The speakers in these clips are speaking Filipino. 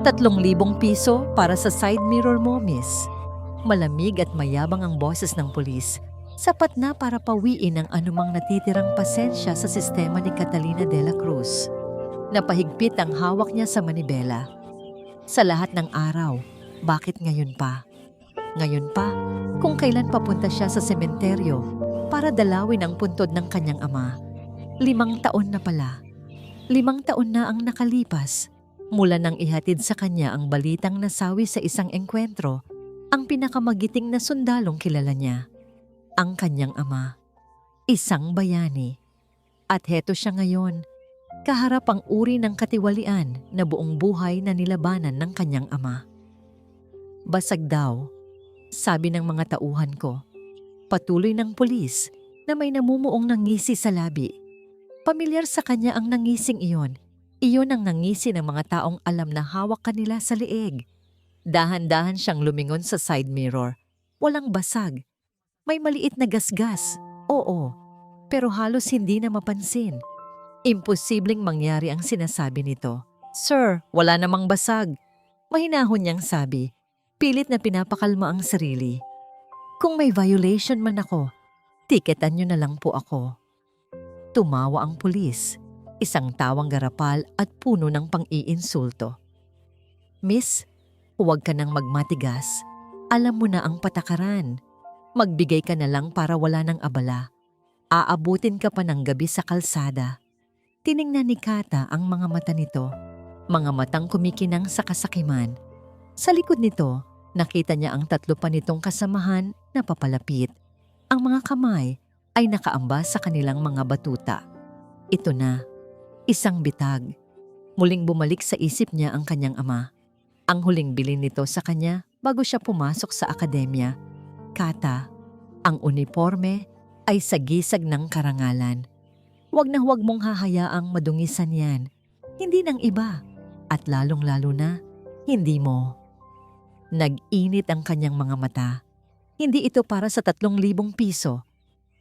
3,000 piso para sa side mirror mo, miss. Malamig at mayabang ang boses ng pulis. Sapat na para pawiin ang anumang natitirang pasensya sa sistema ni Catalina de la Cruz. Napahigpit ang hawak niya sa manibela. Sa lahat ng araw, bakit ngayon pa? Ngayon pa, kung kailan papunta siya sa sementeryo para dalawin ang puntod ng kanyang ama. 5 taon na pala. 5 taon na ang nakalipas mula nang ihatid sa kanya ang balitang nasawi sa isang engkwentro ang pinakamagiting na sundalong kilala niya, ang kanyang ama, isang bayani. At heto siya ngayon, kaharap ang uri ng katiwalian na buong buhay na nilabanan ng kanyang ama. Basag daw, sabi ng mga tauhan ko. Patuloy ng pulis na may namumuong nangisi sa labi. Pamilyar sa kanya ang nangising iyon. Iyon ang nangisi ng mga taong alam na hawak kanila sa leeg. Dahan-dahan siyang lumingon sa side mirror. Walang basag. May maliit na gasgas. Oo, pero halos hindi na mapansin. Imposibleng mangyari ang sinasabi nito. Sir, wala namang basag. Mahinahon niyang sabi. Pilit na pinapakalma ang sarili. Kung may violation man ako, tiketan niyo na lang po ako. Tumawa ang pulis. Isang tawang garapal at puno ng pang-iinsulto. Miss, huwag ka nang magmatigas. Alam mo na ang patakaran. Magbigay ka na lang para wala nang abala. Aabutin ka pa ng gabi sa kalsada. Tiningnan ni Kata ang mga mata nito. Mga matang kumikinang sa kasakiman. Sa likod nito, nakita niya ang 3 pa nitong kasamahan na papalapit. Ang mga kamay ay nakaambas sa kanilang mga batuta. Ito na. Isang bitag. Muling bumalik sa isip niya ang kanyang ama. Ang huling bilin nito sa kanya bago siya pumasok sa akademya. Kata, ang uniforme ay sagisag ng karangalan. Huwag na huwag mong hahayaang madungisan yan. Hindi ng iba. At lalong-lalo na, hindi mo. Nag-init ang kanyang mga mata. Hindi ito para sa 3,000 piso.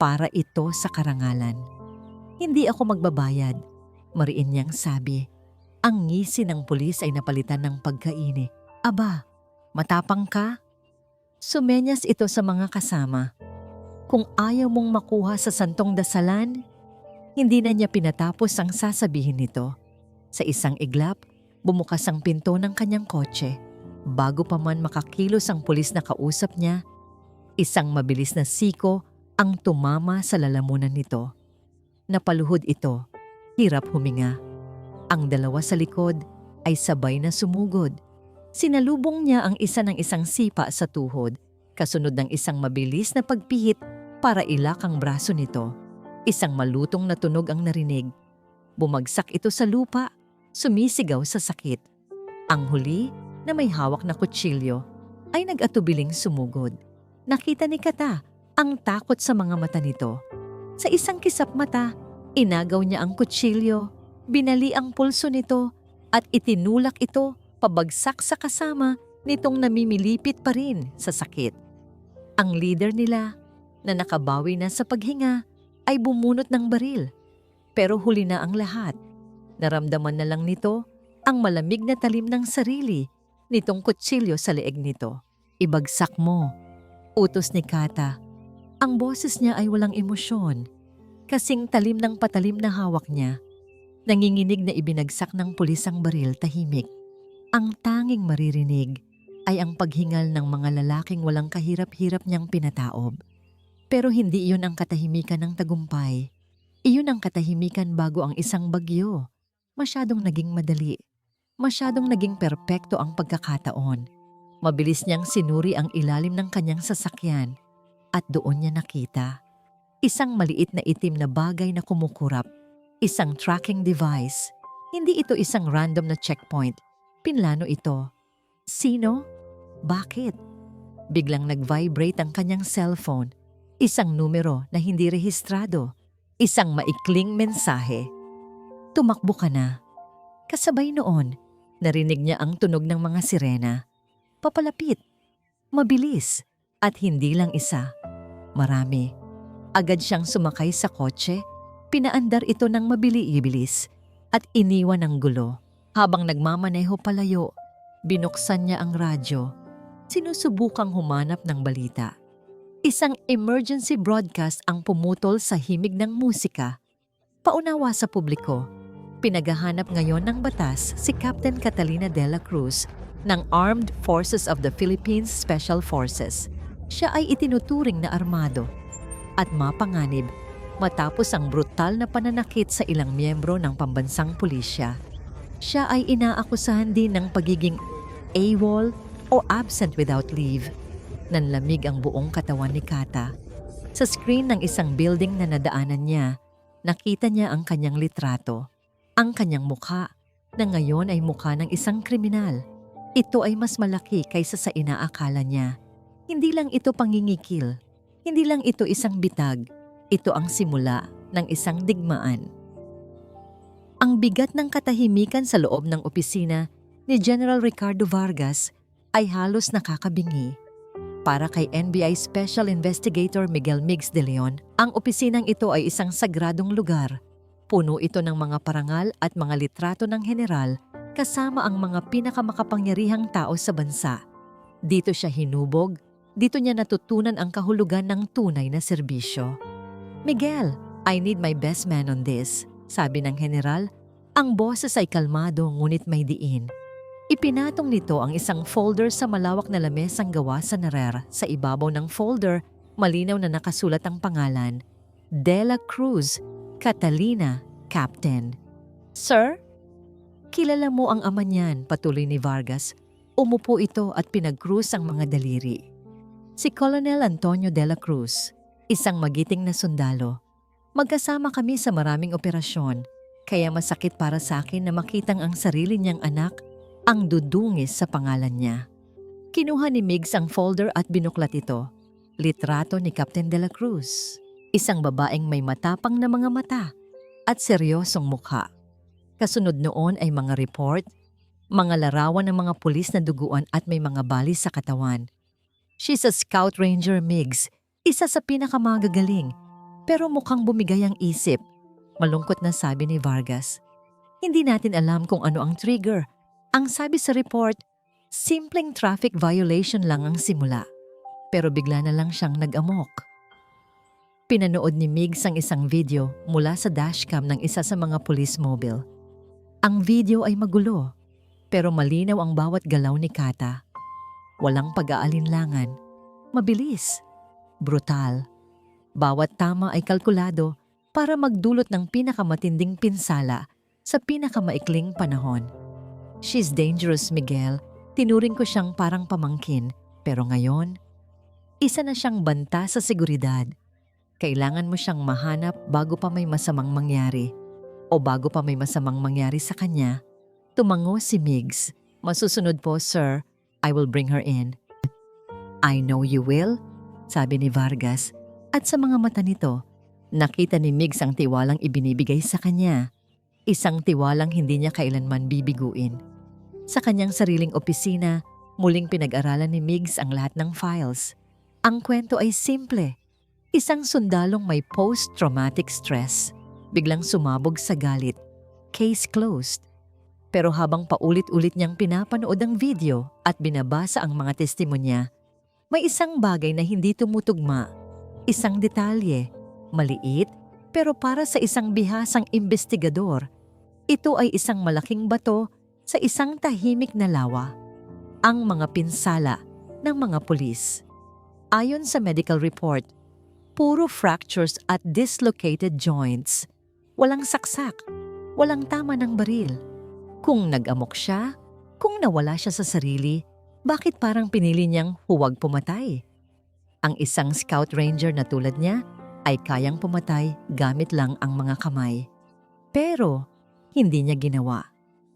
Para ito sa karangalan. Hindi ako magbabayad. Mariin niyang sabi. Ang ngisi ng pulis ay napalitan ng pagkaini. Aba, matapang ka? Sumenyas ito sa mga kasama. Kung ayaw mong makuha sa santong dasalan, hindi na niya pinatapos ang sasabihin nito. Sa isang iglap, bumukas ang pinto ng kanyang kotse. Bago pa man makakilos ang pulis na kausap niya, isang mabilis na siko ang tumama sa lalamunan nito. Napaluhod ito. Hirap huminga. Ang 2 sa likod ay sabay na sumugod. Sinalubong niya ang isa ng isang sipa sa tuhod, kasunod ng isang mabilis na pagpihit para ilak ang braso nito. Isang malutong na tunog ang narinig. Bumagsak ito sa lupa, sumisigaw sa sakit. Ang huli, na may hawak na kutsilyo, ay nag-atubiling sumugod. Nakita ni Kata ang takot sa mga mata nito. Sa isang kisap mata, inagaw niya ang kutsilyo, binali ang pulso nito at itinulak ito pabagsak sa kasama nitong namimilipit pa rin sa sakit. Ang leader nila na nakabawi na sa paghinga ay bumunot ng baril. Pero huli na ang lahat. Naramdaman na lang nito ang malamig na talim ng sarili nitong kutsilyo sa leeg nito. Ibagsak mo, utos ni Kata. Ang boses niya ay walang emosyon. Kasing talim ng patalim na hawak niya. Nanginginig na ibinagsak ng pulis ang baril tahimik. Ang tanging maririnig ay ang paghingal ng mga lalaking walang kahirap-hirap niyang pinataob. Pero hindi iyon ang katahimikan ng tagumpay. Iyon ang katahimikan bago ang isang bagyo. Masyadong naging madali. Masyadong naging perpekto ang pagkakataon. Mabilis niyang sinuri ang ilalim ng kanyang sasakyan at doon niya nakita. Isang maliit na itim na bagay na kumukurap. Isang tracking device. Hindi ito isang random na checkpoint. Pinlano ito. Sino? Bakit? Biglang nag-vibrate ang kanyang cellphone. Isang numero na hindi rehistrado. Isang maikling mensahe. Tumakbo ka na. Kasabay noon, narinig niya ang tunog ng mga sirena. Papalapit. Mabilis. At hindi lang isa. Marami. Agad siyang sumakay sa kotse, pinaandar ito ng mabili-ibilis at iniwan ng gulo. Habang nagmamaneho palayo, Binuksan niya ang radyo. Sinusubukang humanap ng balita. Isang emergency broadcast ang pumutol sa himig ng musika. Paunawa sa publiko, pinaghahanap ngayon ng batas si Captain Catalina de la Cruz ng Armed Forces of the Philippines Special Forces. Siya ay itinuturing na armado at mapanganib matapos ang brutal na pananakit sa ilang miyembro ng pambansang pulisya. Siya ay inaakusahan din ng pagiging AWOL o absent without leave. Nanlamig ang buong katawan ni Kata. Sa screen ng isang building na nadaanan niya, nakita niya ang kanyang litrato. Ang kanyang mukha na ngayon ay mukha ng isang kriminal. Ito ay mas malaki kaysa sa inaakala niya. Hindi lang ito pangingikil. Hindi lang ito isang bitag. Ito ang simula ng isang digmaan. Ang bigat ng katahimikan sa loob ng opisina ni General Ricardo Vargas ay halos nakakabingi. Para kay NBI Special Investigator Miguel Migs de Leon, ang opisinang ito ay isang sagradong lugar. Puno ito ng mga parangal at mga litrato ng general kasama ang mga pinakamakapangyarihang tao sa bansa. Dito siya hinubog, dito niya natutunan ang kahulugan ng tunay na serbisyo. "Miguel, I need my best man on this," sabi ng general. Ang boses ay kalmado ngunit may diin. Ipinatong nito ang isang folder sa malawak na lamesang gawa sa narer. Sa ibabaw ng folder, malinaw na nakasulat ang pangalan, De la Cruz, Catalina, Captain. "Sir? Kilala mo ang ama niyan," patuloy ni Vargas. Umupo ito at pinag-krus ang mga daliri. Si Colonel Antonio de la Cruz, isang magiting na sundalo. Magkasama kami sa maraming operasyon, kaya masakit para sa akin na makitang ang sarili niyang anak ang dudungis sa pangalan niya. Kinuha ni Migs ang folder at binuklat ito. Litrato ni Captain de la Cruz. Isang babaeng may matapang na mga mata at seryosong mukha. Kasunod noon ay mga report, mga larawan ng mga pulis na duguan at may mga bali sa katawan. "She's a Scout Ranger, Migs. Isa sa pinakamagagaling. Pero mukhang bumigay ang isip," malungkot na sabi ni Vargas. "Hindi natin alam kung ano ang trigger. Ang sabi sa report, simpleng traffic violation lang ang simula. Pero bigla na lang siyang nag-amok." Pinanood ni Migs ang isang video mula sa dashcam ng isa sa mga police mobile. Ang video ay magulo, pero malinaw ang bawat galaw ni Kata. Walang pag-aalinlangan. Mabilis. Brutal. Bawat tama ay kalkulado para magdulot ng pinakamatinding pinsala sa pinakamaikling panahon. "She's dangerous, Miguel. Tinuring ko siyang parang pamangkin. Pero ngayon, isa na siyang banta sa seguridad. Kailangan mo siyang mahanap bago pa may masamang mangyari. O bago pa may masamang mangyari sa kanya." Tumango si Migs. "Masusunod po, sir. I will bring her in." "I know you will," sabi ni Vargas. At sa mga mata nito, nakita ni Migs ang tiwalang ibinibigay sa kanya. Isang tiwalang hindi niya kailanman bibiguin. Sa kanyang sariling opisina, muling pinag-aralan ni Migs ang lahat ng files. Ang kwento ay simple. Isang sundalong may post-traumatic stress. Biglang sumabog sa galit. Case closed. Pero habang paulit-ulit niyang pinapanood ang video at binabasa ang mga testimonya, may isang bagay na hindi tumutugma. Isang detalye, maliit, pero para sa isang bihasang investigador, ito ay isang malaking bato sa isang tahimik na lawa. Ang mga pinsala ng mga pulis. Ayon sa medical report, puro fractures at dislocated joints. Walang saksak, walang tama ng baril. Kung nag-amok siya, kung nawala siya sa sarili, bakit parang pinili niyang huwag pumatay? Ang isang scout ranger na tulad niya ay kayang pumatay gamit lang ang mga kamay. Pero hindi niya ginawa.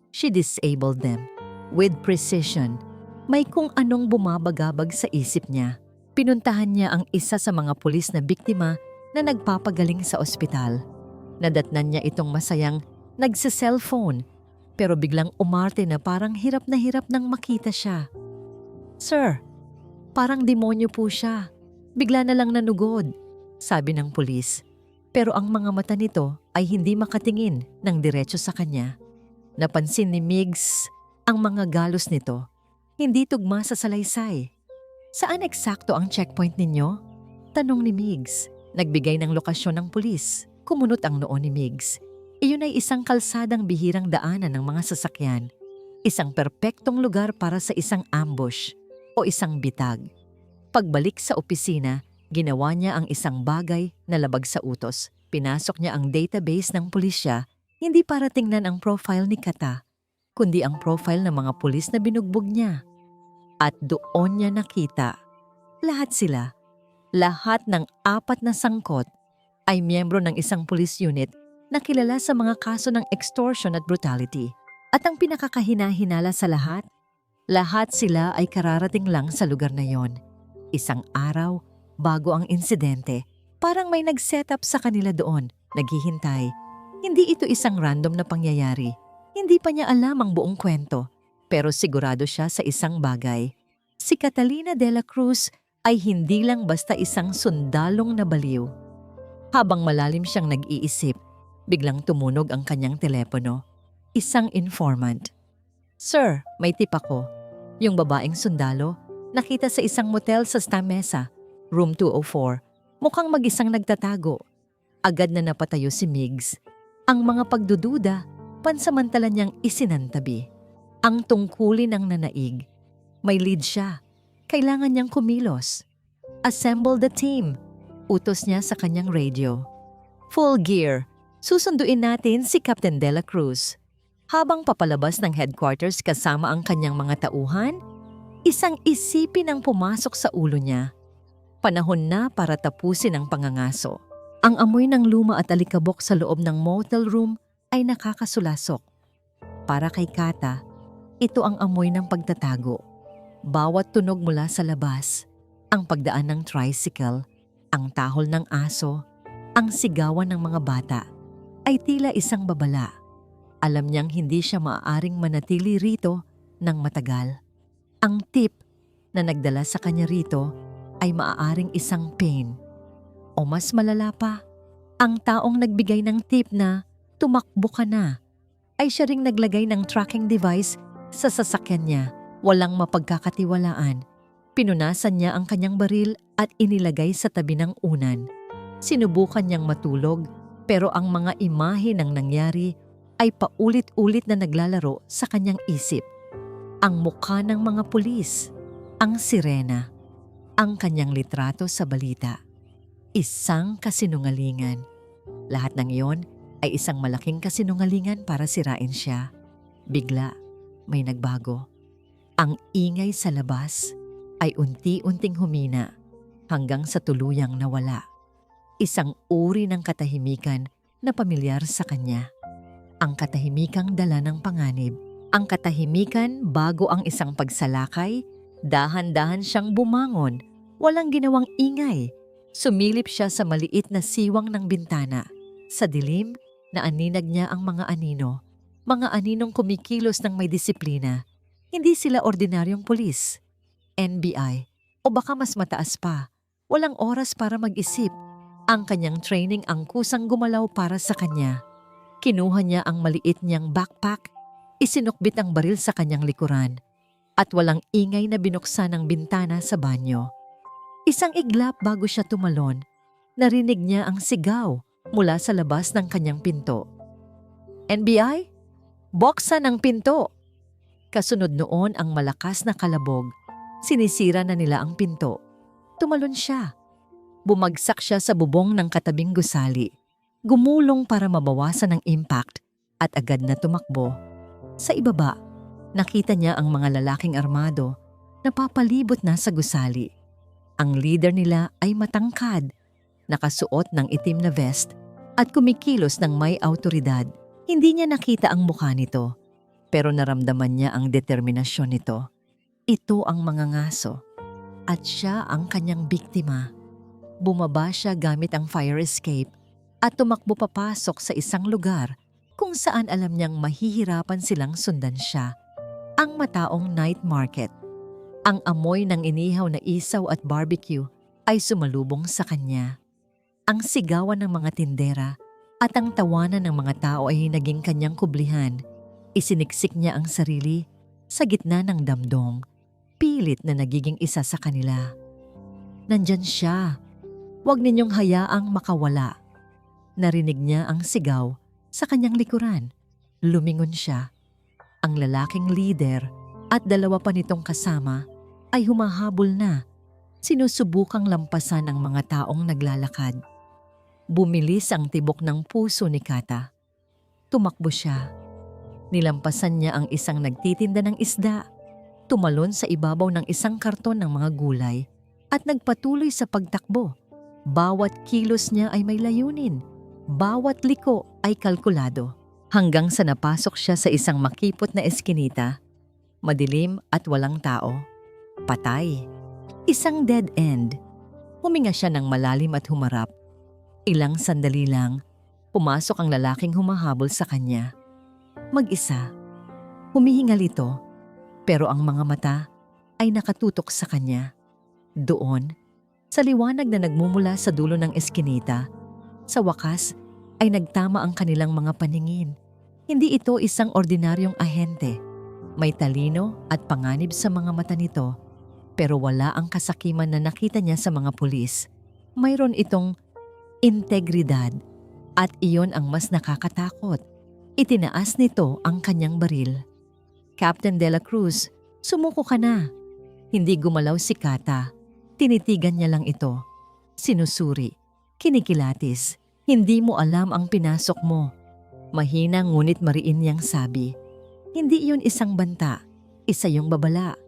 She disabled them with precision. May kung anong bumabagabag sa isip niya. Pinuntahan niya ang isa sa mga pulis na biktima na nagpapagaling sa ospital. Nadatnan niya itong masayang nagse-cellphone pero biglang umarte na parang hirap nang makita siya. "Sir, parang demonyo po siya. Bigla na lang nanugod," sabi ng pulis. Pero ang mga mata nito ay hindi makatingin ng diretso sa kanya. Napansin ni Migs ang mga galos nito. Hindi tugma sa salaysay. Saan eksakto ang checkpoint ninyo? Tanong ni Migs. Nagbigay ng lokasyon ng pulis. Kumunot ang noo ni Migs. Iyon ay isang kalsadang bihirang daanan ng mga sasakyan. Isang perpektong lugar para sa isang ambush o isang bitag. Pagbalik sa opisina, ginawa niya ang isang bagay na labag sa utos. Pinasok niya ang database ng pulisya, hindi para tingnan ang profile ni Kata, kundi ang profile ng mga pulis na binugbog niya. At doon niya nakita, lahat sila, lahat ng 4 na sangkot ay miyembro ng isang police unit na kilala sa mga kaso ng extortion at brutality. At ang pinakakahina-hinala sa lahat sila ay kararating lang sa lugar na yon. Isang araw, bago ang insidente, parang may nag-set up sa kanila doon, naghihintay. Hindi ito isang random na pangyayari. Hindi pa niya alam ang buong kwento, pero sigurado siya sa isang bagay. Si Catalina de la Cruz ay hindi lang basta isang sundalong na baliw. Habang malalim siyang nag-iisip, biglang tumunog ang kanyang telepono. Isang informant. "Sir, may tip ako. Yung babaeng sundalo, nakita sa isang motel sa Stamesa, room 204. Mukhang mag-isang nagtatago." Agad na napatayo si Migs. Ang mga pagdududa, pansamantala niyang isinantabi. Ang tungkulin ng nanaig. May lead siya. Kailangan niyang kumilos. "Assemble the team," utos niya sa kanyang radio. "Full gear. Susunduin natin si Captain de la Cruz." Habang papalabas ng headquarters kasama ang kanyang mga tauhan, isang isipin ang pumasok sa ulo niya. Panahon na para tapusin ang pangangaso. Ang amoy ng luma at alikabok sa loob ng motel room ay nakakasulasok. Para kay Kata, ito ang amoy ng pagtatago. Bawat tunog mula sa labas, ang pagdaan ng tricycle, ang tahol ng aso, ang sigawan ng mga bata, ay tila isang babala. Alam niyang hindi siya maaaring manatili rito ng matagal. Ang tip na nagdala sa kanya rito ay maaaring isang pain. O mas malala pa, ang taong nagbigay ng tip na tumakbo ka na ay siya ring naglagay ng tracking device sa sasakyan niya. Walang mapagkakatiwalaan. Pinunasan niya ang kanyang baril at inilagay sa tabi ng unan. Sinubukan niyang matulog pero ang mga imahe ng nangyari ay paulit-ulit na naglalaro sa kanyang isip. Ang mukha ng mga pulis, ang sirena, ang kanyang litrato sa balita. Isang kasinungalingan. Lahat ng iyon ay isang malaking kasinungalingan para sirain siya. Bigla, may nagbago. Ang ingay sa labas ay unti-unting humina hanggang sa tuluyang nawala. Isang uri ng katahimikan na pamilyar sa kanya. Ang katahimikang dala ng panganib. Ang katahimikan bago ang isang pagsalakay, dahan-dahan siyang bumangon, walang ginawang ingay. Sumilip siya sa maliit na siwang ng bintana. Sa dilim, naaninag niya ang mga anino. Mga aninong kumikilos ng may disiplina. Hindi sila ordinaryong pulis, NBI, o baka mas mataas pa. Walang oras para mag-isip. Ang kanyang training ang kusang gumalaw para sa kanya. Kinuha niya ang maliit niyang backpack, isinukbit ang baril sa kanyang likuran, at walang ingay na binuksan ang bintana sa banyo. Isang iglap bago siya tumalon, narinig niya ang sigaw mula sa labas ng kanyang pinto. "NBI? Buksan ang pinto!" Kasunod noon ang malakas na kalabog. Sinisira na nila ang pinto. Tumalon siya. Bumagsak siya sa bubong ng katabing gusali. Gumulong para mabawasan ang impact at agad na tumakbo. Sa ibaba, nakita niya ang mga lalaking armado na papalibot na sa gusali. Ang leader nila ay matangkad, nakasuot ng itim na vest at kumikilos ng may awtoridad. Hindi niya nakita ang mukha nito, pero naramdaman niya ang determinasyon nito. Ito ang mga ngaso at siya ang kanyang biktima. Bumaba siya gamit ang fire escape at tumakbo papasok sa isang lugar kung saan alam niyang mahihirapan silang sundan siya. Ang mataong night market. Ang amoy ng inihaw na isaw at barbecue ay sumalubong sa kanya. Ang sigawan ng mga tindera at ang tawanan ng mga tao ay naging kanyang kublihan. Isiniksik niya ang sarili sa gitna ng damdong. pilit na nagiging isa sa kanila. Nandyan siya. Huwag ninyong hayaang makawala. Narinig niya ang sigaw sa kanyang likuran. Lumingon siya. Ang lalaking leader at dalawa pa nitong kasama ay humahabol na. Sinusubukang lampasan ang mga taong naglalakad. Bumilis ang tibok ng puso ni Kata. Tumakbo siya. Nilampasan niya ang isang nagtitinda ng isda. Tumalon sa ibabaw ng isang karton ng mga gulay at nagpatuloy sa pagtakbo. Bawat kilos niya ay may layunin. Bawat liko ay kalkulado. Hanggang sa napasok siya sa isang makipot na eskinita. Madilim at walang tao. Patay. Isang dead end. Huminga siya ng malalim at humarap. Ilang sandali lang, pumasok ang lalaking humahabol sa kanya. Mag-isa. Humihingal ito, pero ang mga mata ay nakatutok sa kanya. Doon, sa liwanag na nagmumula sa dulo ng eskinita, sa wakas ay nagtama ang kanilang mga paningin. Hindi ito isang ordinaryong ahente. May talino at panganib sa mga mata nito, pero wala ang kasakiman na nakita niya sa mga pulis. Mayroon itong integridad at iyon ang mas nakakatakot. Itinaas nito ang kanyang baril. Captain De La Cruz, sumuko ka na. Hindi gumalaw si Kata. Tinitigan niya lang ito. Sinusuri. Kinikilatis. Hindi mo alam ang pinasok mo. Mahina ngunit mariin niyang sabi. Hindi iyon isang banta. Isa yung babala.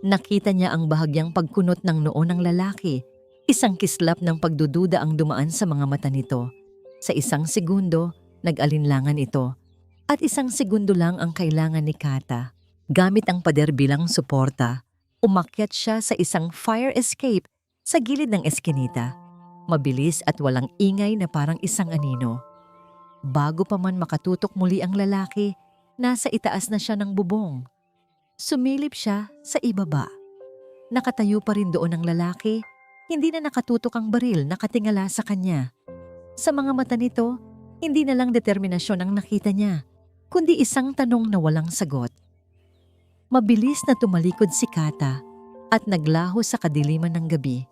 Nakita niya ang bahagyang pagkunot ng noo ng lalaki. Isang kislap ng pagdududa ang dumaan sa mga mata nito. Sa isang segundo, nag-alinlangan ito. At isang segundo lang ang kailangan ni Kata. Gamit ang pader bilang suporta, umakyat siya sa isang fire escape sa gilid ng eskinita. Mabilis at walang ingay na parang isang anino. Bago pa man makatutok muli ang lalaki, nasa itaas na siya ng bubong. Sumilip siya sa ibaba. Nakatayo pa rin doon ang lalaki, hindi na nakatutok ang baril nakatingala sa kanya. Sa mga mata nito, hindi na lang determinasyon ang nakita niya, kundi isang tanong na walang sagot. Mabilis na tumalikod si Kata at naglaho sa kadiliman ng gabi.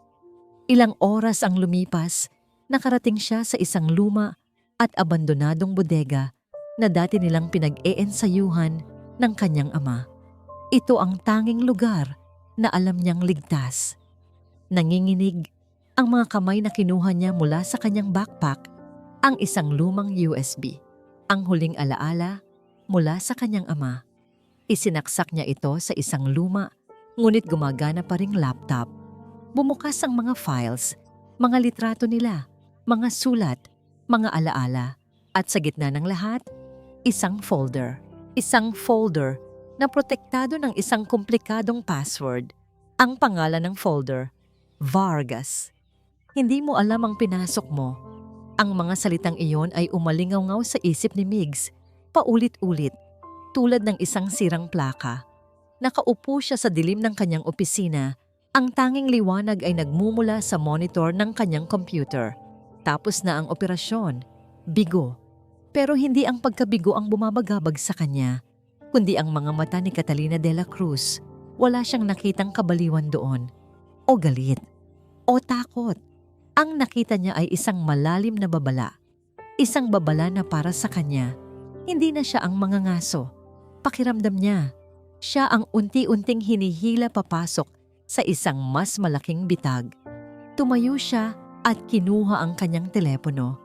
Ilang oras ang lumipas, nakarating siya sa isang luma at abandonadong bodega na dati nilang pinag-eensayuhan ng kanyang ama. Ito ang tanging lugar na alam niyang ligtas. Nanginginig ang mga kamay na kinuha niya mula sa kanyang backpack, ang isang lumang USB, ang huling alaala mula sa kanyang ama. Isinaksak niya ito sa isang luma, ngunit gumagana pa ring laptop. Bumukas ang mga files, mga litrato nila, mga sulat, mga alaala, at sa gitna ng lahat, isang folder. Isang folder na protektado ng isang komplikadong password. Ang pangalan ng folder, Vargas. Hindi mo alam ang pinasok mo. Ang mga salitang iyon ay umalingaw-ngaw sa isip ni Migs, paulit-ulit, tulad ng isang sirang plaka. Nakaupo siya sa dilim ng kanyang opisina. Ang tanging liwanag ay nagmumula sa monitor ng kanyang computer. Tapos na ang operasyon. Bigo. Pero hindi ang pagkabigo ang bumabagabag sa kanya, kundi ang mga mata ni Catalina de la Cruz. Wala siyang nakitang kabaliwan doon. O galit. O takot. Ang nakita niya ay isang malalim na babala. Isang babala na para sa kanya. Hindi na siya ang mga ngaso. Pakiramdam niya, siya ang unti-unting hinihila papasok sa isang mas malaking bitag. Tumayo siya at kinuha ang kanyang telepono.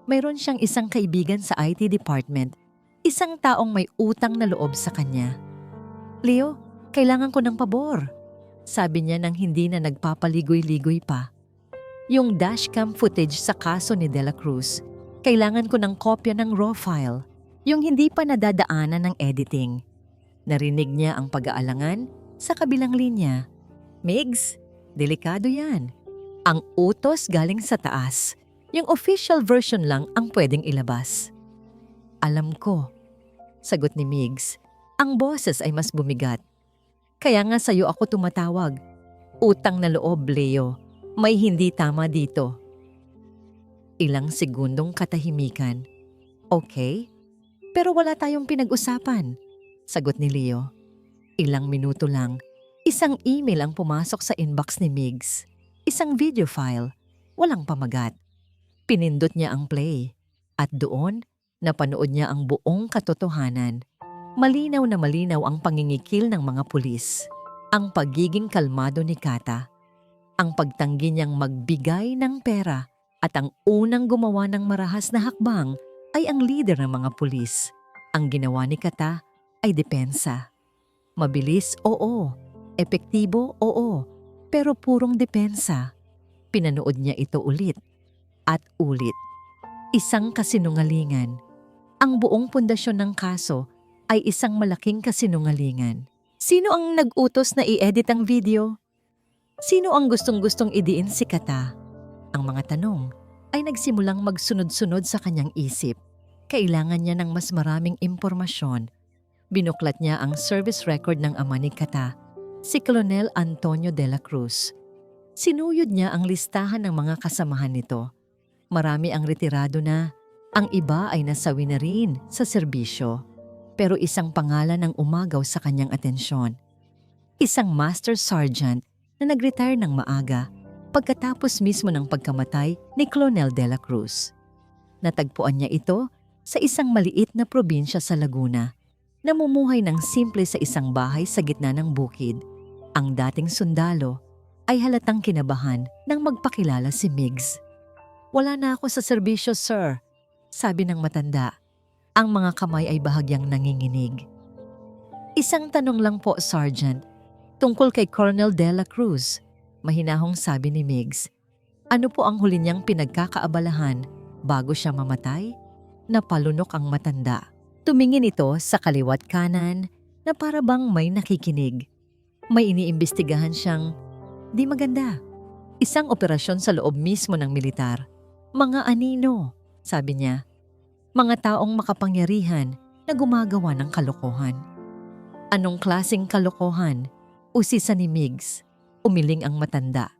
Mayroon siyang isang kaibigan sa IT department, isang taong may utang na loob sa kanya. Leo, kailangan ko ng pabor, sabi niya nang hindi na nagpapaligoy-ligoy pa. Yung dashcam footage sa kaso ni De La Cruz, kailangan ko ng kopya ng raw file, yung hindi pa nadadaanan ng editing. Narinig niya ang pag-aalangan sa kabilang linya. Migs, delikado yan. Ang utos galing sa taas. Yung official version lang ang pwedeng ilabas. Alam ko, sagot ni Migs. Ang boses ay mas bumigat. Kaya nga sa'yo ako tumatawag. Utang na loob, Leo. May hindi tama dito. Ilang segundong katahimikan. Okay, pero wala tayong pinag-usapan, sagot ni Leo. Ilang minuto lang, Isang email ang pumasok sa inbox ni Migs. Isang video file. Walang pamagat. Pinindot niya ang play. At doon, napanood niya ang buong katotohanan. Malinaw na malinaw ang pangingikil ng mga pulis. Ang pagiging kalmado ni Kata. Ang pagtanggi niyang magbigay ng pera. At ang unang gumawa ng marahas na hakbang ay ang leader ng mga pulis. Ang ginawa ni Kata ay depensa. Mabilis, oo. Epektibo, oo. Pero purong depensa. Pinanood niya ito ulit at ulit. Isang kasinungalingan. Ang buong pundasyon ng kaso ay isang malaking kasinungalingan. Sino ang nag-utos na i-edit ang video? Sino ang gustong-gustong idiin si Kata? Ang mga tanong ay nagsimulang magsunod-sunod sa kanyang isip. Kailangan niya ng mas maraming impormasyon. Binuklat niya ang service record ng ama ni Kata, si Colonel Antonio de la Cruz. Sinuyod niya ang listahan ng mga kasamahan nito. Marami ang retirado na, ang iba ay nasawi na rin sa serbisyo. Pero isang pangalan ang umagaw sa kanyang atensyon. Isang master sergeant na nag-retire ng maaga pagkatapos mismo ng pagkamatay ni Colonel de la Cruz. Natagpuan niya ito sa isang maliit na probinsya sa Laguna. Namumuhay ng simple sa isang bahay sa gitna ng bukid. Ang dating sundalo ay halatang kinabahan nang magpakilala si Migs. "Wala na ako sa serbisyo, sir," sabi ng matanda. Ang mga kamay ay bahagyang nanginginig. "Isang tanong lang po, Sergeant. Tungkol kay Colonel de la Cruz," mahinahong sabi ni Migs. "Ano po ang huli niyang pinagkakaabalahan bago siya mamatay?" Napalunok ang matanda. Tumingin ito sa kaliwat kanan na para bang may nakikinig. May iniimbestigahan siyang di maganda. Isang operasyon sa loob mismo ng militar. "Mga anino," sabi niya. "Mga taong makapangyarihan na gumagawa ng kalokohan." "Anong klaseng kalokohan?" Usisa ni Migs. Umiling ang matanda.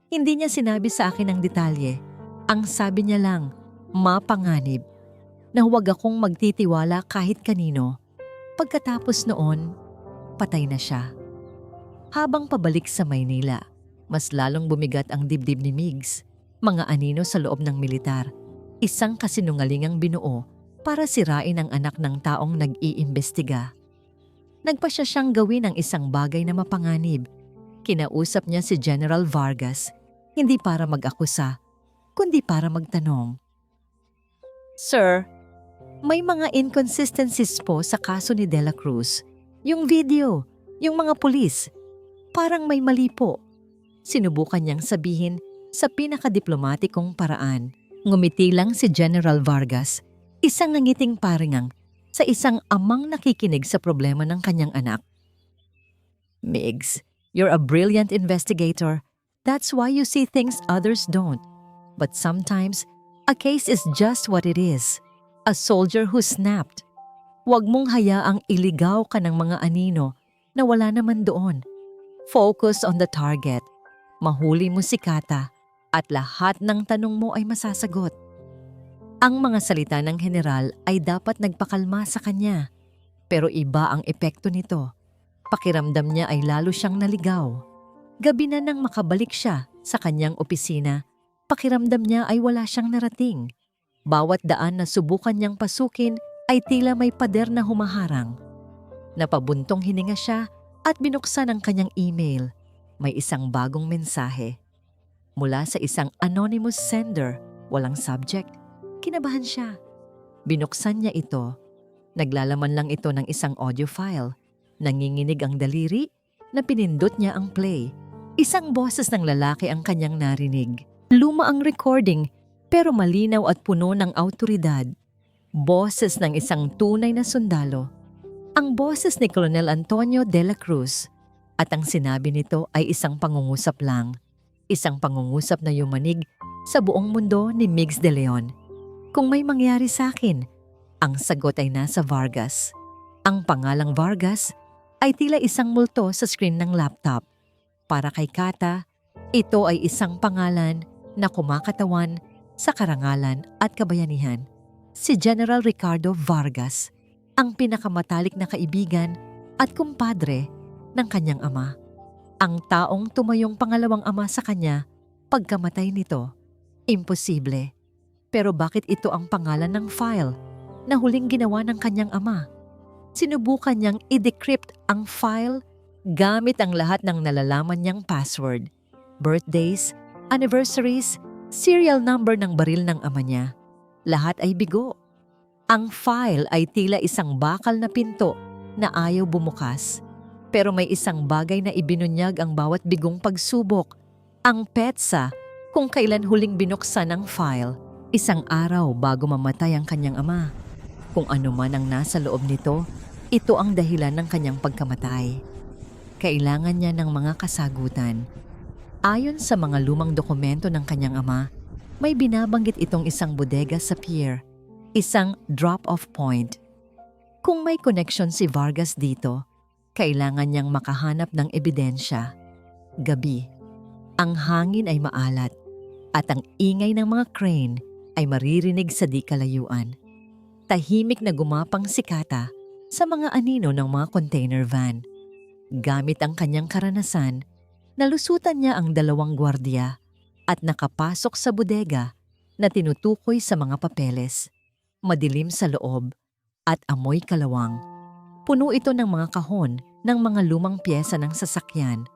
Hindi niya sinabi sa akin ang detalye. Ang sabi niya lang, mapanganib. Na huwag akong magtitiwala kahit kanino. Pagkatapos noon, patay na siya. Habang pabalik sa Maynila, mas lalong bumigat ang dibdib ni Migs. Mga anino sa loob ng militar. Isang kasinungalingang binuo para sirain ang anak ng taong nag-iimbestiga. Nagpasya siyang gawin ang isang bagay na mapanganib. Kinausap niya si General Vargas, hindi para mag-akusa, kundi para magtanong. "Sir, may mga inconsistencies po sa kaso ni De La Cruz. Yung video, yung mga pulis, parang may mali po." Sinubukan niyang sabihin sa pinakadiplomatikong paraan. Ngumiti lang si General Vargas, isang nangiting paringang sa isang amang nakikinig sa problema ng kanyang anak. "Migs, you're a brilliant investigator. That's why you see things others don't. But sometimes, a case is just what it is. A soldier who snapped. Huwag mong hayaang iligaw ka ng mga anino na wala naman doon. Focus on the target. Mahuli mo si Kata at lahat ng tanong mo ay masasagot." Ang mga salita ng general ay dapat nagpakalma sa kanya. Pero iba ang epekto nito. Pakiramdam niya ay lalo siyang naligaw. Gabi na nang makabalik siya sa kanyang opisina, pakiramdam niya ay wala siyang narating. Bawat daan na subukan niyang pasukin ay tila may pader na humaharang. Napabuntong hininga siya at binuksan ang kanyang email. May isang bagong mensahe. Mula sa isang anonymous sender, walang subject. Kinabahan siya. Binuksan niya ito. Naglalaman lang ito ng isang audio file. Nanginginig ang daliri na pinindot niya ang play. Isang boses ng lalaki ang kanyang narinig. Luma ang recording pero malinaw at puno ng awtoridad. Boses ng isang tunay na sundalo. Ang boses ni Colonel Antonio de la Cruz. At ang sinabi nito ay isang pangungusap lang. Isang pangungusap na yumanig sa buong mundo ni Migs de Leon. "Kung may mangyari sa akin," ang sagot ay nasa Vargas. Ang pangalang Vargas ay tila isang multo sa screen ng laptop. Para kay Kata, ito ay isang pangalan na kumakatawan sa karangalan at kabayanihan. Si General Ricardo Vargas, ang pinakamatalik na kaibigan at kumpadre ng kanyang ama. Ang taong tumayong pangalawang ama sa kanya pagkamatay nito. Imposible. Pero bakit ito ang pangalan ng file na huling ginawa ng kanyang ama? Sinubukan niyang i-decrypt ang file gamit ang lahat ng nalalaman niyang password, birthdays, anniversaries, serial number ng baril ng ama niya. Lahat ay bigo. Ang file ay tila isang bakal na pinto na ayaw bumukas. Pero may isang bagay na ibinunyag ang bawat bigong pagsubok. Ang petsa kung kailan huling binuksan ang file, isang araw bago mamatay ang kanyang ama. Kung ano man ang nasa loob nito, ito ang dahilan ng kanyang pagkamatay. Kailangan niya ng mga kasagutan. Ayon sa mga lumang dokumento ng kanyang ama, may binabanggit itong isang bodega sa pier, isang drop-off point. Kung may connection si Vargas dito, kailangan niyang makahanap ng ebidensya. Gabi, ang hangin ay maalat at ang ingay ng mga crane ay maririnig sa di kalayuan. Tahimik na gumapang si Kata sa mga anino ng mga container van. Gamit ang kanyang karanasan, nalusutan niya ang 2 gwardiya at nakapasok sa bodega na tinutukoy sa mga papeles. Madilim sa loob at amoy kalawang. Puno ito ng mga kahon ng mga lumang pyesa ng sasakyan.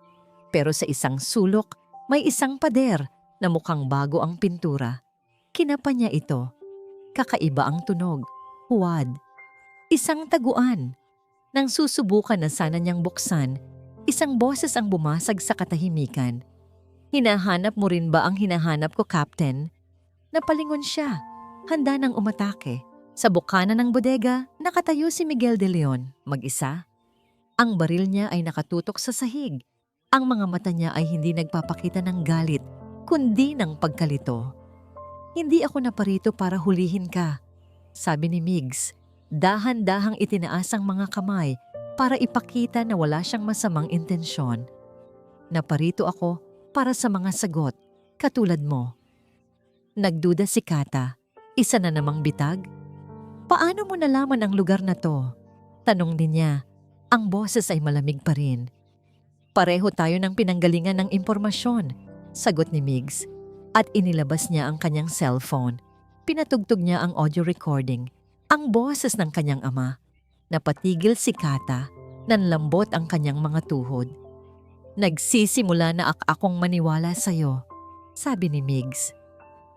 Pero sa isang sulok, may isang pader na mukhang bago ang pintura. Kinapa niya ito. Kakaiba ang tunog, huwad. Isang taguan. Nang susubukan na sana niyang buksan, isang boses ang bumasag sa katahimikan. "Hinahanap mo rin ba ang hinahanap ko, Captain?" Napalingon siya, handa nang umatake. Sa bukana ng bodega, nakatayo si Miguel de Leon, mag-isa. Ang baril niya ay nakatutok sa sahig. Ang mga mata niya ay hindi nagpapakita ng galit, kundi ng pagkalito. "Hindi ako naparito para hulihin ka," sabi ni Migs. Dahan-dahang itinaas ang mga kamay para ipakita na wala siyang masamang intensyon. "Naparito ako para sa mga sagot, katulad mo." Nagduda si Kata. Isa na namang bitag? "Paano mo nalaman ang lugar na to?" Tanong din niya. Ang boses ay malamig pa rin. "Pareho tayo ng pinanggalingan ng impormasyon," sagot ni Migs. At inilabas niya ang kanyang cellphone. Pinatugtog niya ang audio recording. Ang boses ng kanyang ama. Napatigil si Kata. Nanlambot ang kanyang mga tuhod. "Nagsisimula na akong maniwala sa'yo," sabi ni Migs.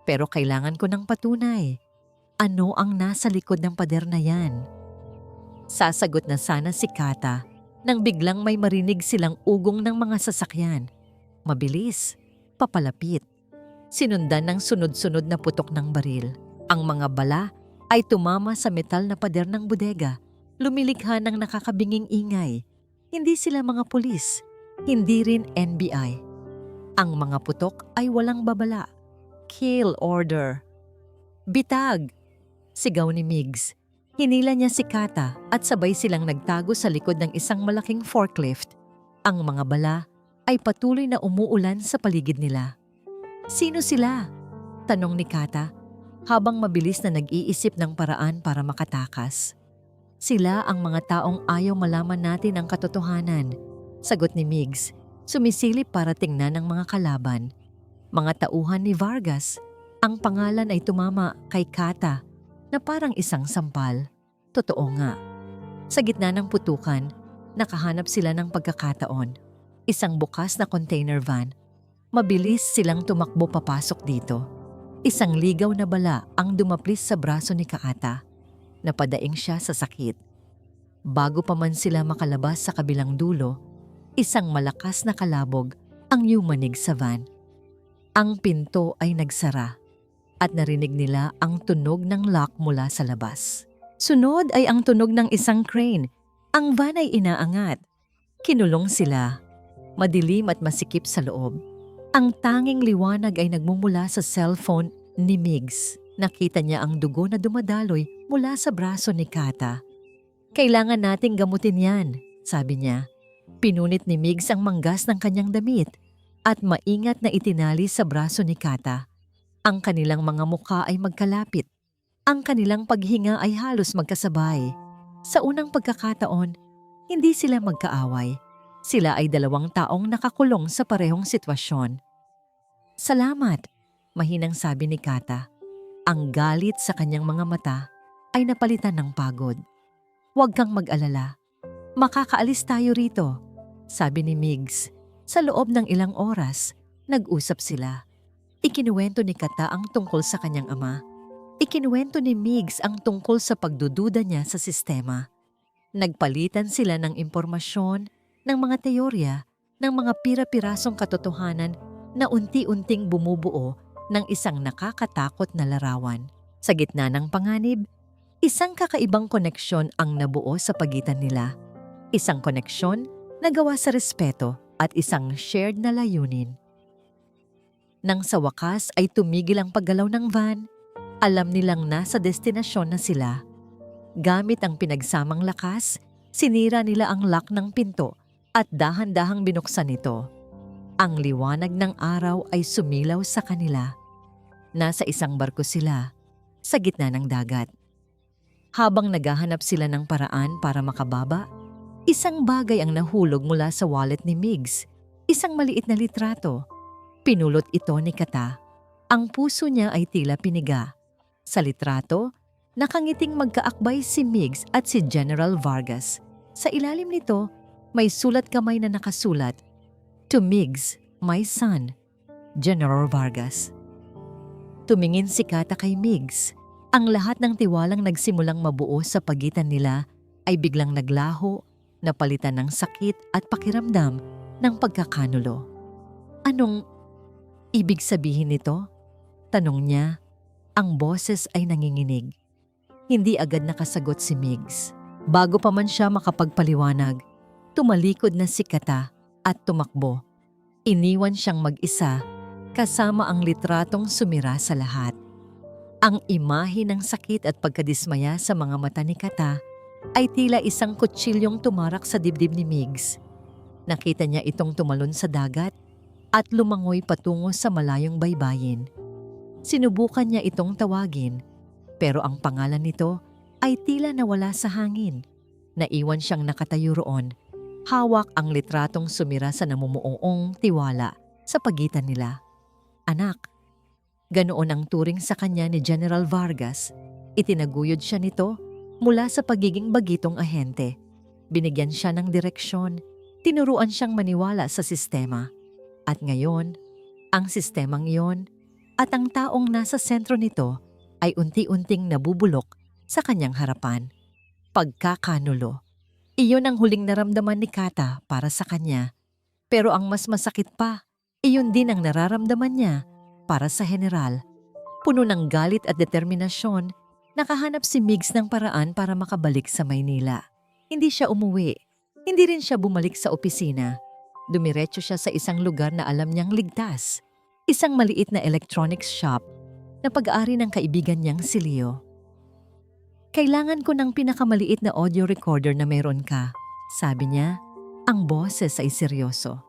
"Pero kailangan ko ng patunay. Ano ang nasa likod ng pader na yan?" Sasagot na sana si Kata nang biglang may marinig silang ugong ng mga sasakyan. Mabilis, papalapit. Sinundan ng sunod-sunod na putok ng baril. Ang mga bala ay tumama sa metal na pader ng bodega. Lumilikha ng nakakabinging ingay. Hindi sila mga pulis, hindi rin NBI. Ang mga putok ay walang babala. "Kill order." "Bitag!" sigaw ni Migs. Hinila niya si Kata at sabay silang nagtago sa likod ng isang malaking forklift. Ang mga bala ay patuloy na umuulan sa paligid nila. "Sino sila?" tanong ni Kata habang mabilis na nag-iisip ng paraan para makatakas. "Sila ang mga taong ayaw malaman natin ang katotohanan," sagot ni Migs. Sumisilip para tingnan ang mga kalaban. Mga tauhan ni Vargas. Ang pangalan ay tumama kay Kata na parang isang sampal. Totoo nga. Sa gitna ng putukan, nakahanap sila ng pagkakataon. Isang bukas na container van. Mabilis silang tumakbo papasok dito. Isang ligaw na bala ang dumaplis sa braso ni Kata. Napadaing siya sa sakit. Bago pa man sila makalabas sa kabilang dulo, isang malakas na kalabog ang yumanig sa van. Ang pinto ay nagsara at narinig nila ang tunog ng lock mula sa labas. Sunod ay ang tunog ng isang crane. Ang van ay inaangat. Kinulong sila. Madilim at masikip sa loob. Ang tanging liwanag ay nagmumula sa cellphone ni Migs. Nakita niya ang dugo na dumadaloy mula sa braso ni Kata. "Kailangan nating gamutin yan," sabi niya. Pinunit ni Migs ang manggas ng kanyang damit at maingat na itinali sa braso ni Kata. Ang kanilang mga mukha ay magkalapit. Ang kanilang paghinga ay halos magkasabay. Sa unang pagkakataon, hindi sila magkaaway. Sila ay 2 taong nakakulong sa parehong sitwasyon. Salamat, mahinang sabi ni Kata. Ang galit sa kanyang mga mata ay napalitan ng pagod. Huwag kang mag-alala. Makakaalis tayo rito, sabi ni Migs. Sa loob ng ilang oras, nag-usap sila. Ikinuwento ni Kata ang tungkol sa kanyang ama. Ikinuwento ni Migs ang tungkol sa pagdududa niya sa sistema. Nagpalitan sila ng impormasyon, ng mga teorya, ng mga pira-pirasong katotohanan na unti-unting bumubuo ng isang nakakatakot na larawan. Sa gitna ng panganib, isang kakaibang koneksyon ang nabuo sa pagitan nila. Isang koneksyon na gawa sa respeto at isang shared na layunin. Nang sa wakas ay tumigil ang paggalaw ng van, alam nilang nasa destinasyon na sila. Gamit ang pinagsamang lakas, sinira nila ang lock ng pinto at dahan-dahang binuksan ito. Ang liwanag ng araw ay sumilaw sa kanila. Nasa isang barko sila, sa gitna ng dagat. Habang naghahanap sila ng paraan para makababa, isang bagay ang nahulog mula sa wallet ni Migs, isang maliit na litrato. Pinulot ito ni Kata. Ang puso niya ay tila piniga. Sa litrato, nakangiting magkaakbay si Migs at si General Vargas. Sa ilalim nito, may sulat kamay na nakasulat, "To Migs, my son, General Vargas." Tumingin si Kata kay Migs. Ang lahat ng tiwalang nagsimulang mabuo sa pagitan nila ay biglang naglaho, napalitan ng sakit at pakiramdam ng pagkakanulo. Anong ibig sabihin nito? Tanong niya. Ang boses ay nanginginig. Hindi agad nakasagot si Migs. Bago pa man siya makapagpaliwanag, tumalikod na si Kata at tumakbo. Iniwan siyang mag-isa kasama ang litratong sumira sa lahat. Ang imahe ng sakit at pagkadismaya sa mga mata ni Kata ay tila isang kutsilyong tumarak sa dibdib ni Migs. Nakita niya itong tumalon sa dagat at lumangoy patungo sa malayong baybayin. Sinubukan niya itong tawagin, pero ang pangalan nito ay tila nawala sa hangin. Naiwan siyang nakatayo roon, hawak ang litratong sumira sa namumuong tiwala sa pagitan nila. Anak, ganoon ang turing sa kanya ni General Vargas. Itinaguyod siya nito mula sa pagiging bagitong ahente. Binigyan siya ng direksyon, tinuruan siyang maniwala sa sistema. At ngayon, ang sistemang iyon at ang taong nasa sentro nito ay unti-unting nabubulok sa kanyang harapan. Pagkakanulo. Iyon ang huling naramdaman ni Kata para sa kanya. Pero ang mas masakit pa, iyon din ang nararamdaman niya para sa general. Puno ng galit at determinasyon, nakahanap si Migs ng paraan para makabalik sa Maynila. Hindi siya umuwi. Hindi rin siya bumalik sa opisina. Dumiretso siya sa isang lugar na alam niyang ligtas. Isang maliit na electronics shop na pag-aari ng kaibigan niyang si Leo. Kailangan ko ng pinakamaliit na audio recorder na meron ka, sabi niya. Ang boses ay seryoso.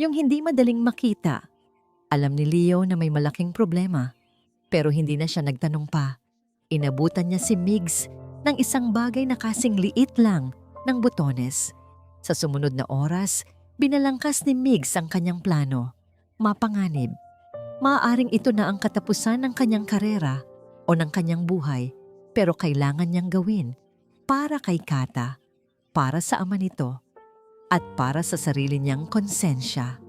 Yung hindi madaling makita. Alam ni Leo na may malaking problema, pero hindi na siya nagtanong pa. Inabutan niya si Migs ng isang bagay na kasing liit lang ng butones. Sa sumunod na oras, binalangkas ni Migs ang kanyang plano. Mapanganib. Maaaring ito na ang katapusan ng kanyang karera o ng kanyang buhay, pero kailangan niyang gawin para kay Kata, para sa ama nito, at para sa sarili niyang konsensya.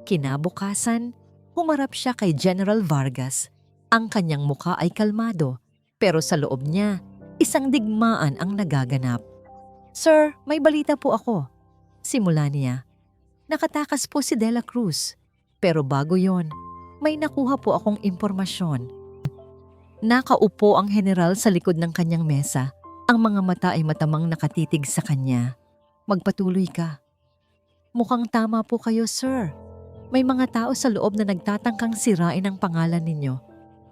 Kinabukasan, humarap siya kay General Vargas. Ang kanyang mukha ay kalmado, pero sa loob niya, isang digmaan ang nagaganap. "Sir, may balita po ako." Simula niya. "Nakatakas po si Dela Cruz. Pero bago yon, may nakuha po akong impormasyon." Nakaupo ang general sa likod ng kanyang mesa. Ang mga mata ay matamang nakatitig sa kanya. "Magpatuloy ka." "Mukhang tama po kayo, sir. May mga tao sa loob na nagtatangkang sirain ang pangalan ninyo.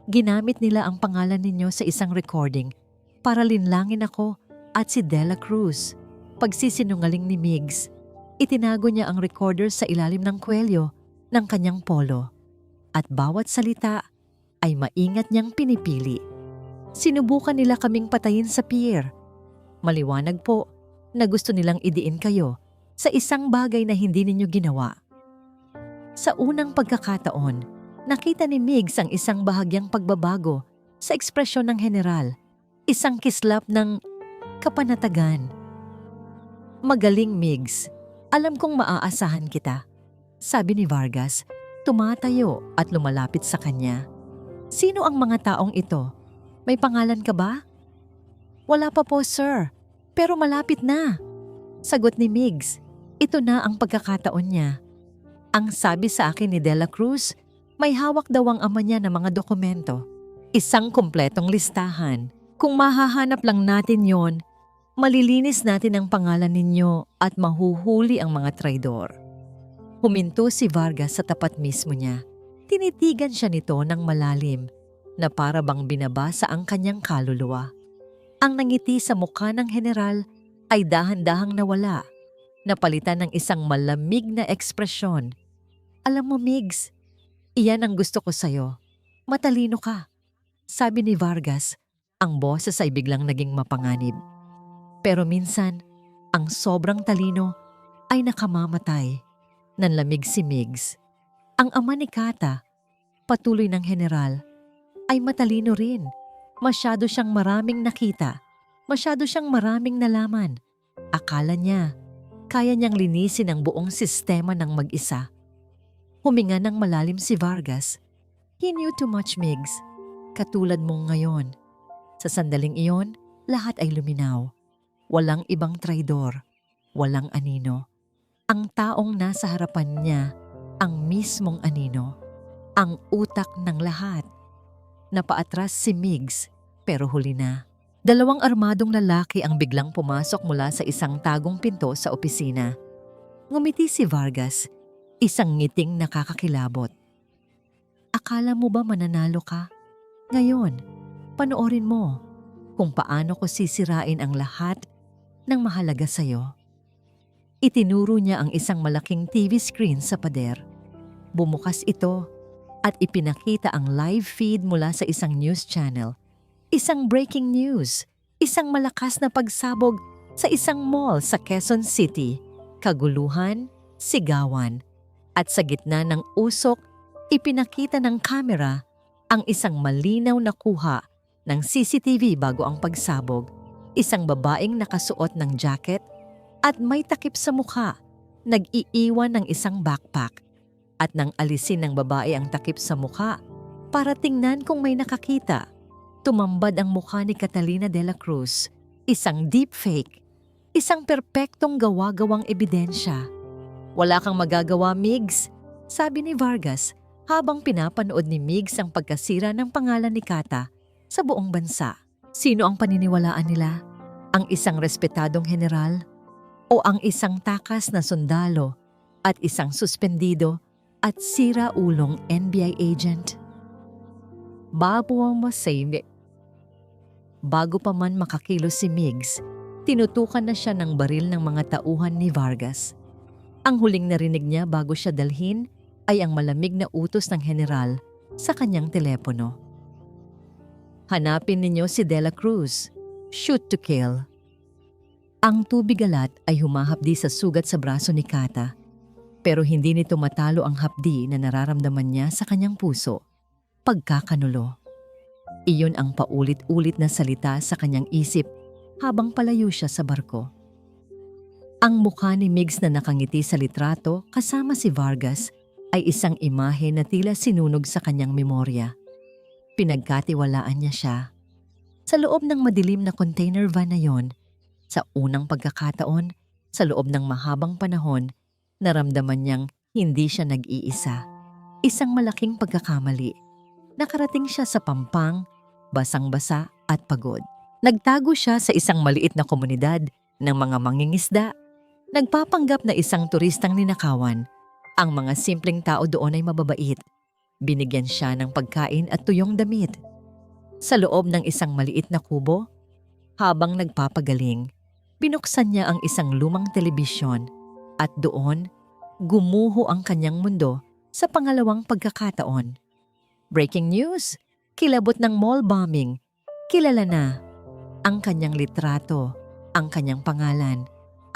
Ginamit nila ang pangalan ninyo sa isang recording para linlangin ako at si Dela Cruz." Pagsisinungaling ni Migs, itinago niya ang recorder sa ilalim ng kwelyo ng kanyang polo. At bawat salita ay maingat niyang pinipili. "Sinubukan nila kaming patayin sa pier. Maliwanag po na gusto nilang idiin kayo sa isang bagay na hindi ninyo ginawa. Sa unang pagkakataon, nakita ni Migs ang isang bahagyang pagbabago sa ekspresyon ng general, isang kislap ng kapanatagan. "Magaling, Migs. Alam kong maaasahan kita," sabi ni Vargas, tumatayo at lumalapit sa kanya. "Sino ang mga taong ito? May pangalan ka ba?" "Wala pa po, sir. Pero malapit na," sagot ni Migs. Ito na ang pagkakataon niya. "Ang sabi sa akin ni Dela Cruz, may hawak daw ang ama niya ng mga dokumento. Isang kumpletong listahan. Kung mahahanap lang natin yon, malilinis natin ang pangalan ninyo at mahuhuli ang mga traidor." Huminto si Vargas sa tapat mismo niya. Tinitigan siya nito ng malalim na para bang binabasa ang kanyang kaluluwa. Ang nangiti sa mukha ng general ay dahan-dahang nawala, napalitan ng isang malamig na ekspresyon. "Alam mo, Migs, iyan ang gusto ko sa'yo. Matalino ka," sabi ni Vargas. Ang boses ay biglang naging mapanganib. Pero minsan, ang sobrang talino ay nakamamatay. Nanlamig si Migs. Ang ama ni Kata, patuloy ng general, ay matalino rin. Masyado siyang maraming nakita. Masyado siyang maraming nalaman. Akala niya, kaya niyang linisin ang buong sistema ng mag-isa. Huminga ng malalim si Vargas. He knew too much, Migs. Katulad mong ngayon. Sa sandaling iyon, lahat ay luminaw. Walang ibang traidor. Walang anino. Ang taong nasa harapan niya, ang mismong anino. Ang utak ng lahat. Napaatras si Migs, pero huli na. Dalawang armadong lalaki ang biglang pumasok mula sa isang tagong pinto sa opisina. Ngumiti si Vargas, isang ngiting nakakakilabot. "Akala mo ba mananalo ka? Ngayon, panoorin mo kung paano ko sisirain ang lahat ng mahalaga sa'yo." Itinuro niya ang isang malaking TV screen sa pader. Bumukas ito at ipinakita ang live feed mula sa isang news channel. Isang breaking news, isang malakas na pagsabog sa isang mall sa Quezon City. Kaguluhan, sigawan, at sa gitna ng usok, ipinakita ng kamera ang isang malinaw na kuha ng CCTV bago ang pagsabog. Isang babaeng nakasuot ng jacket at may takip sa mukha, nag-iiwan ng isang backpack. At nang alisin ng babae ang takip sa mukha para tingnan kung may nakakita, tumambad ang mukha ni Catalina de la Cruz. Isang deepfake, isang perpektong gawa-gawang ebidensya. "Wala kang magagawa, Migs," sabi ni Vargas habang pinapanood ni Migs ang pagkasira ng pangalan ni Kata sa buong bansa. Sino ang paniniwalaan nila? Ang isang respetadong general o ang isang takas na sundalo at isang suspendido at sira-ulong NBI agent? Bago pa man makakilos si Migs, tinutukan na siya ng baril ng mga tauhan ni Vargas. Ang huling narinig niya bago siya dalhin ay ang malamig na utos ng general sa kanyang telepono. "Hanapin ninyo si De La Cruz. Shoot to kill." Ang tubig alat ay humahapdi sa sugat sa braso ni Kata, pero hindi nito matalo ang hapdi na nararamdaman niya sa kanyang puso. Pagkakanulo. Iyon ang paulit-ulit na salita sa kanyang isip habang palayo siya sa barko. Ang mukha ni Migs na nakangiti sa litrato kasama si Vargas ay isang imahe na tila sinunog sa kanyang memorya. Pinagkatiwalaan niya siya. Sa loob ng madilim na container van na yon, sa unang pagkakataon, sa loob ng mahabang panahon, naramdaman niyang hindi siya nag-iisa. Isang malaking pagkakamali. Nakarating siya sa pampang, basang-basa at pagod. Nagtago siya sa isang maliit na komunidad ng mga mangingisda. Nagpapanggap na isang turistang ninakawan. Ang mga simpleng tao doon ay mababait. Binigyan siya ng pagkain at tuyong damit. Sa loob ng isang maliit na kubo, habang nagpapagaling, binuksan niya ang isang lumang telebisyon at doon, gumuho ang kanyang mundo sa pangalawang pagkakataon. Breaking news! Kilabot ng mall bombing. Kilala na ang kanyang litrato, ang kanyang pangalan,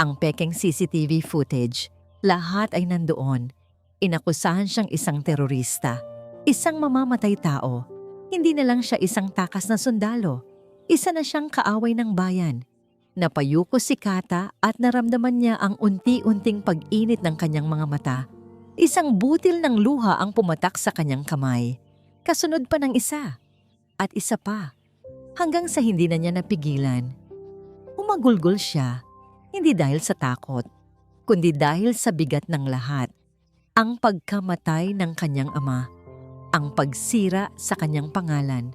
Ang pekeng CCTV footage, lahat ay nandoon. Inakusahan siyang isang terorista, isang mamamatay tao. Hindi na lang siya isang takas na sundalo. Isa na siyang kaaway ng bayan. Napayuko si Kata at naramdaman niya ang unti-unting pag-init ng kanyang mga mata. Isang butil ng luha ang pumatak sa kanyang kamay. Kasunod pa ng isa. At isa pa. Hanggang sa hindi na niya napigilan. Umagulgol siya. Hindi dahil sa takot, kundi dahil sa bigat ng lahat. Ang pagkamatay ng kanyang ama. Ang pagsira sa kanyang pangalan.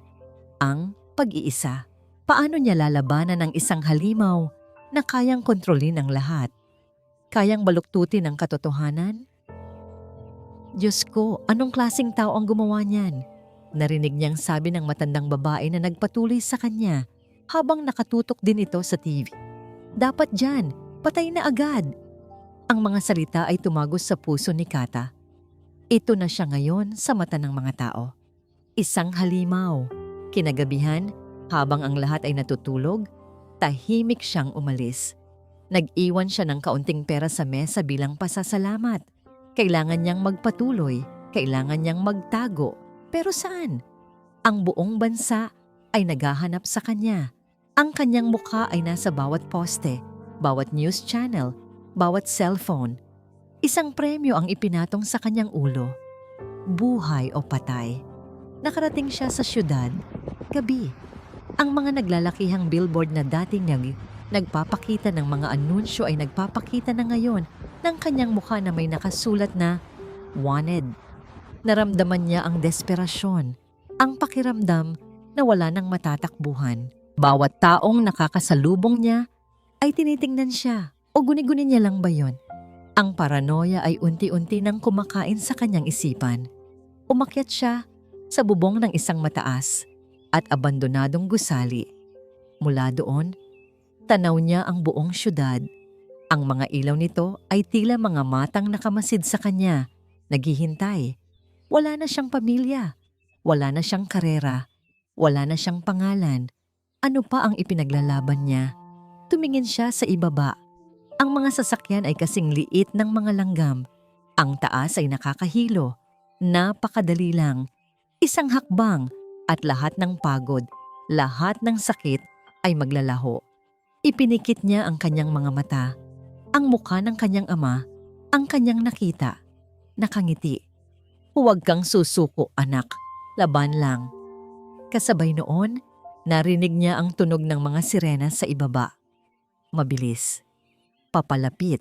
Ang pag-iisa. Paano niya lalabanan ang isang halimaw na kayang kontrolin ang lahat? Kayang baluktutin ang katotohanan? Diyos ko, anong klaseng tao ang gumawa niyan? Narinig niyang sabi ng matandang babae na nagpatuloy sa kanya habang nakatutok din ito sa TV. Dapat dyan, patay na agad. Ang mga salita ay tumagos sa puso ni Kata. Ito na siya ngayon sa mata ng mga tao. Isang halimaw. Kinagabihan, habang ang lahat ay natutulog, tahimik siyang umalis. Nag-iwan siya ng kaunting pera sa mesa bilang pasasalamat. Kailangan niyang magpatuloy, kailangan niyang magtago. Pero saan? Ang buong bansa ay naghahanap sa kanya. Ang kanyang mukha ay nasa bawat poste, bawat news channel, bawat cellphone. Isang premyo ang ipinatong sa kanyang ulo. Buhay o patay. Nakarating siya sa syudad, gabi. Ang mga naglalakihang billboard na dating nagpapakita ng mga anunsyo ay nagpapakita na ngayon ng kanyang mukha na may nakasulat na wanted. Naramdaman niya ang desperasyon, ang pakiramdam na wala nang matatakbuhan. Bawat taong nakakasalubong niya ay tinitingnan siya o guni-guni niya lang ba yon? Ang paranoia ay unti-unti nang kumakain sa kanyang isipan. Umakyat siya sa bubong ng isang mataas at abandonadong gusali. Mula doon, tanaw niya ang buong syudad. Ang mga ilaw nito ay tila mga matang nakamasid sa kanya, naghihintay. Wala na siyang pamilya, wala na siyang karera, wala na siyang pangalan. Ano pa ang ipinaglalaban niya? Tumingin siya sa ibaba. Ang mga sasakyan ay kasing liit ng mga langgam. Ang taas ay nakakahilo. Napakadali lang. Isang hakbang at lahat ng pagod, lahat ng sakit ay maglalaho. Ipinikit niya ang kanyang mga mata. Ang mukha ng kanyang ama, ang kanyang nakita. Nakangiti. Huwag kang susuko, anak. Laban lang. Kasabay noon, narinig niya ang tunog ng mga sirena sa ibaba. Mabilis. Papalapit.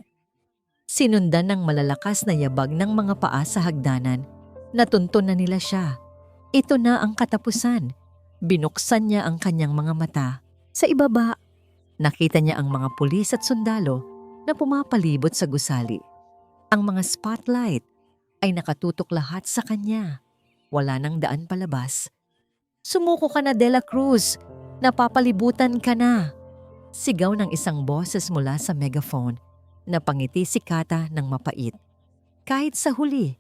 Sinundan ng malalakas na yabag ng mga paa sa hagdanan. Natuntun na nila siya. Ito na ang katapusan. Binuksan niya ang kanyang mga mata. Sa ibaba, nakita niya ang mga pulis at sundalo na pumapalibot sa gusali. Ang mga spotlight ay nakatutok lahat sa kanya. Wala nang daan palabas. Sumuko ka na, De La Cruz! Napapalibutan ka na! Sigaw ng isang boses mula sa megaphone. Napangiti si Kata ng mapait. Kahit sa huli,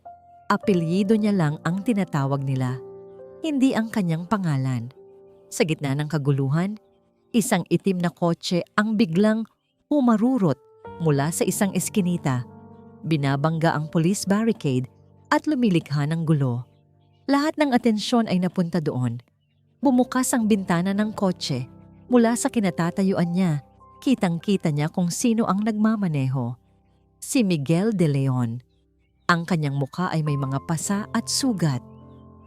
apelyido niya lang ang tinatawag nila. Hindi ang kanyang pangalan. Sa gitna ng kaguluhan, isang itim na kotse ang biglang humarurot mula sa isang eskinita. Binabangga ang police barricade at lumilikha ng gulo. Lahat ng atensyon ay napunta doon. Bumukas ang bintana ng kotse. Mula sa kinatatayuan niya, kitang-kita niya kung sino ang nagmamaneho. Si Miguel de Leon. Ang kanyang mukha ay may mga pasa at sugat.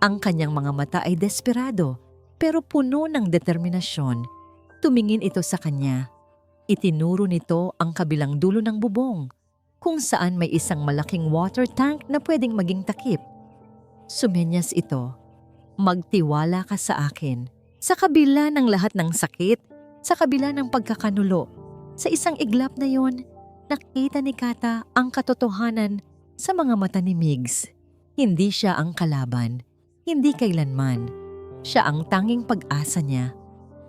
Ang kanyang mga mata ay desperado, pero puno ng determinasyon. Tumingin ito sa kanya. Itinuro nito ang kabilang dulo ng bubong, kung saan may isang malaking water tank na pwedeng maging takip. Sumenyas ito. Magtiwala ka sa akin. Sa kabila ng lahat ng sakit, sa kabila ng pagkakanulo, sa isang iglap na yon, nakita ni Kata ang katotohanan sa mga mata ni Migs. Hindi siya ang kalaban. Hindi kailanman. Siya ang tanging pag-asa niya.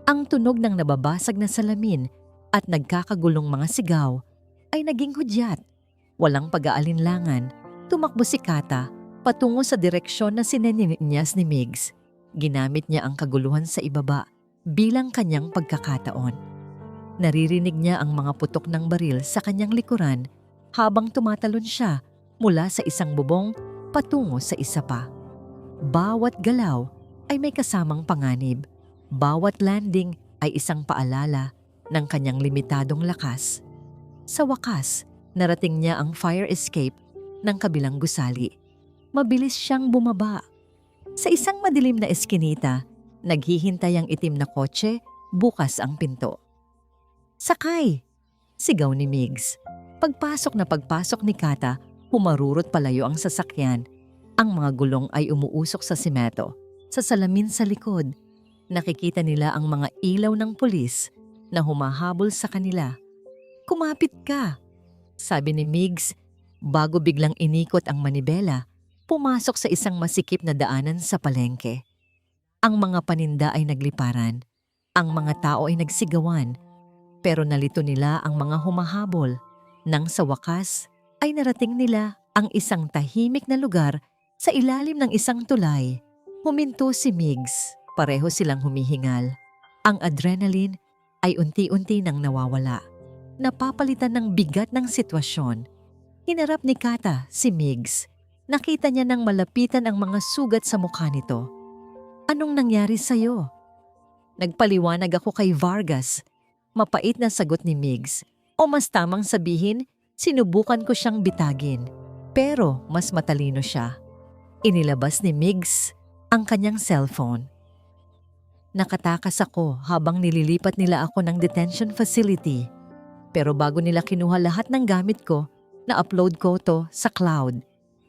Ang tunog ng nababasag na salamin at nagkakagulong mga sigaw ay naging hudyat. Walang pag-aalinlangan, tumakbo si Kata patungo sa direksyon na sineninyas ni Migs. Ginamit niya ang kaguluhan sa ibaba bilang kanyang pagkakataon. Naririnig niya ang mga putok ng baril sa kanyang likuran habang tumatalon siya mula sa isang bubong patungo sa isa pa. Bawat galaw ay may kasamang panganib. Bawat landing ay isang paalala ng kanyang limitadong lakas. Sa wakas, narating niya ang fire escape ng kabilang gusali. Mabilis siyang bumaba. Sa isang madilim na eskinita, naghihintay ang itim na kotse, bukas ang pinto. "Sakay!" sigaw ni Migs. Pagpasok ni Kata, humarurot palayo ang sasakyan. Ang mga gulong ay umuusok sa simeto. Sa salamin sa likod, nakikita nila ang mga ilaw ng pulis na humahabol sa kanila. "Kumapit ka," sabi ni Migs bago biglang inikot ang manibela, pumasok sa isang masikip na daanan sa palengke. Ang mga paninda ay nagliparan. Ang mga tao ay nagsigawan. Pero nalito nila ang mga humahabol. Nang sa wakas ay narating nila ang isang tahimik na lugar sa ilalim ng isang tulay. Huminto si Migs. Pareho silang humihingal. Ang adrenaline ay unti-unti nang nawawala. Napapalitan ng bigat ng sitwasyon. Hinarap ni Kata si Migs. Nakita niya nang malapitan ang mga sugat sa mukha nito. "Anong nangyari sa'yo?" "Nagpaliwanag ako kay Vargas." Mapait na sagot ni Migs. O mas tamang sabihin, sinubukan ko siyang bitagin. Pero mas matalino siya. Inilabas ni Migs ang kanyang cellphone. "Nakatakas ako habang nililipat nila ako ng detention facility. Pero bago nila kinuha lahat ng gamit ko, na-upload ko to sa cloud."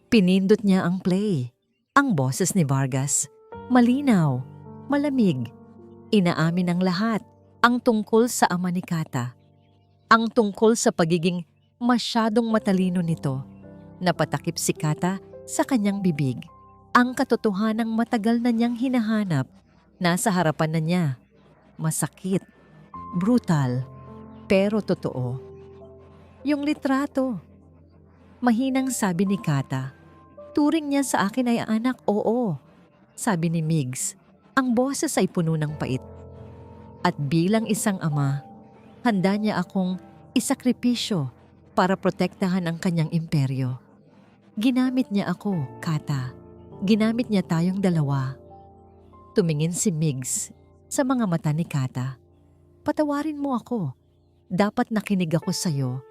Pinindot niya ang play. Ang boses ni Vargas. Malinaw, malamig. Inaamin ang lahat. Ang tungkol sa ama ni Kata. Ang tungkol sa pagiging masyadong matalino nito. Napatakip si Kata sa kanyang bibig. Ang katotohanang matagal na niyang hinahanap. Nasa harapan na niya. Masakit, brutal, pero totoo. Yung litrato. Mahinang sabi ni Kata. "Turing niya sa akin ay anak, oo." Sabi ni Migs. Ang boses ay puno ng pait. "At bilang isang ama, handa niya akong isakripisyo para protektahan ang kanyang imperyo. Ginamit niya ako, Kata. Ginamit niya tayong dalawa." Tumingin si Migs sa mga mata ni Kata. "Patawarin mo ako. Dapat nakinig ako sa'yo.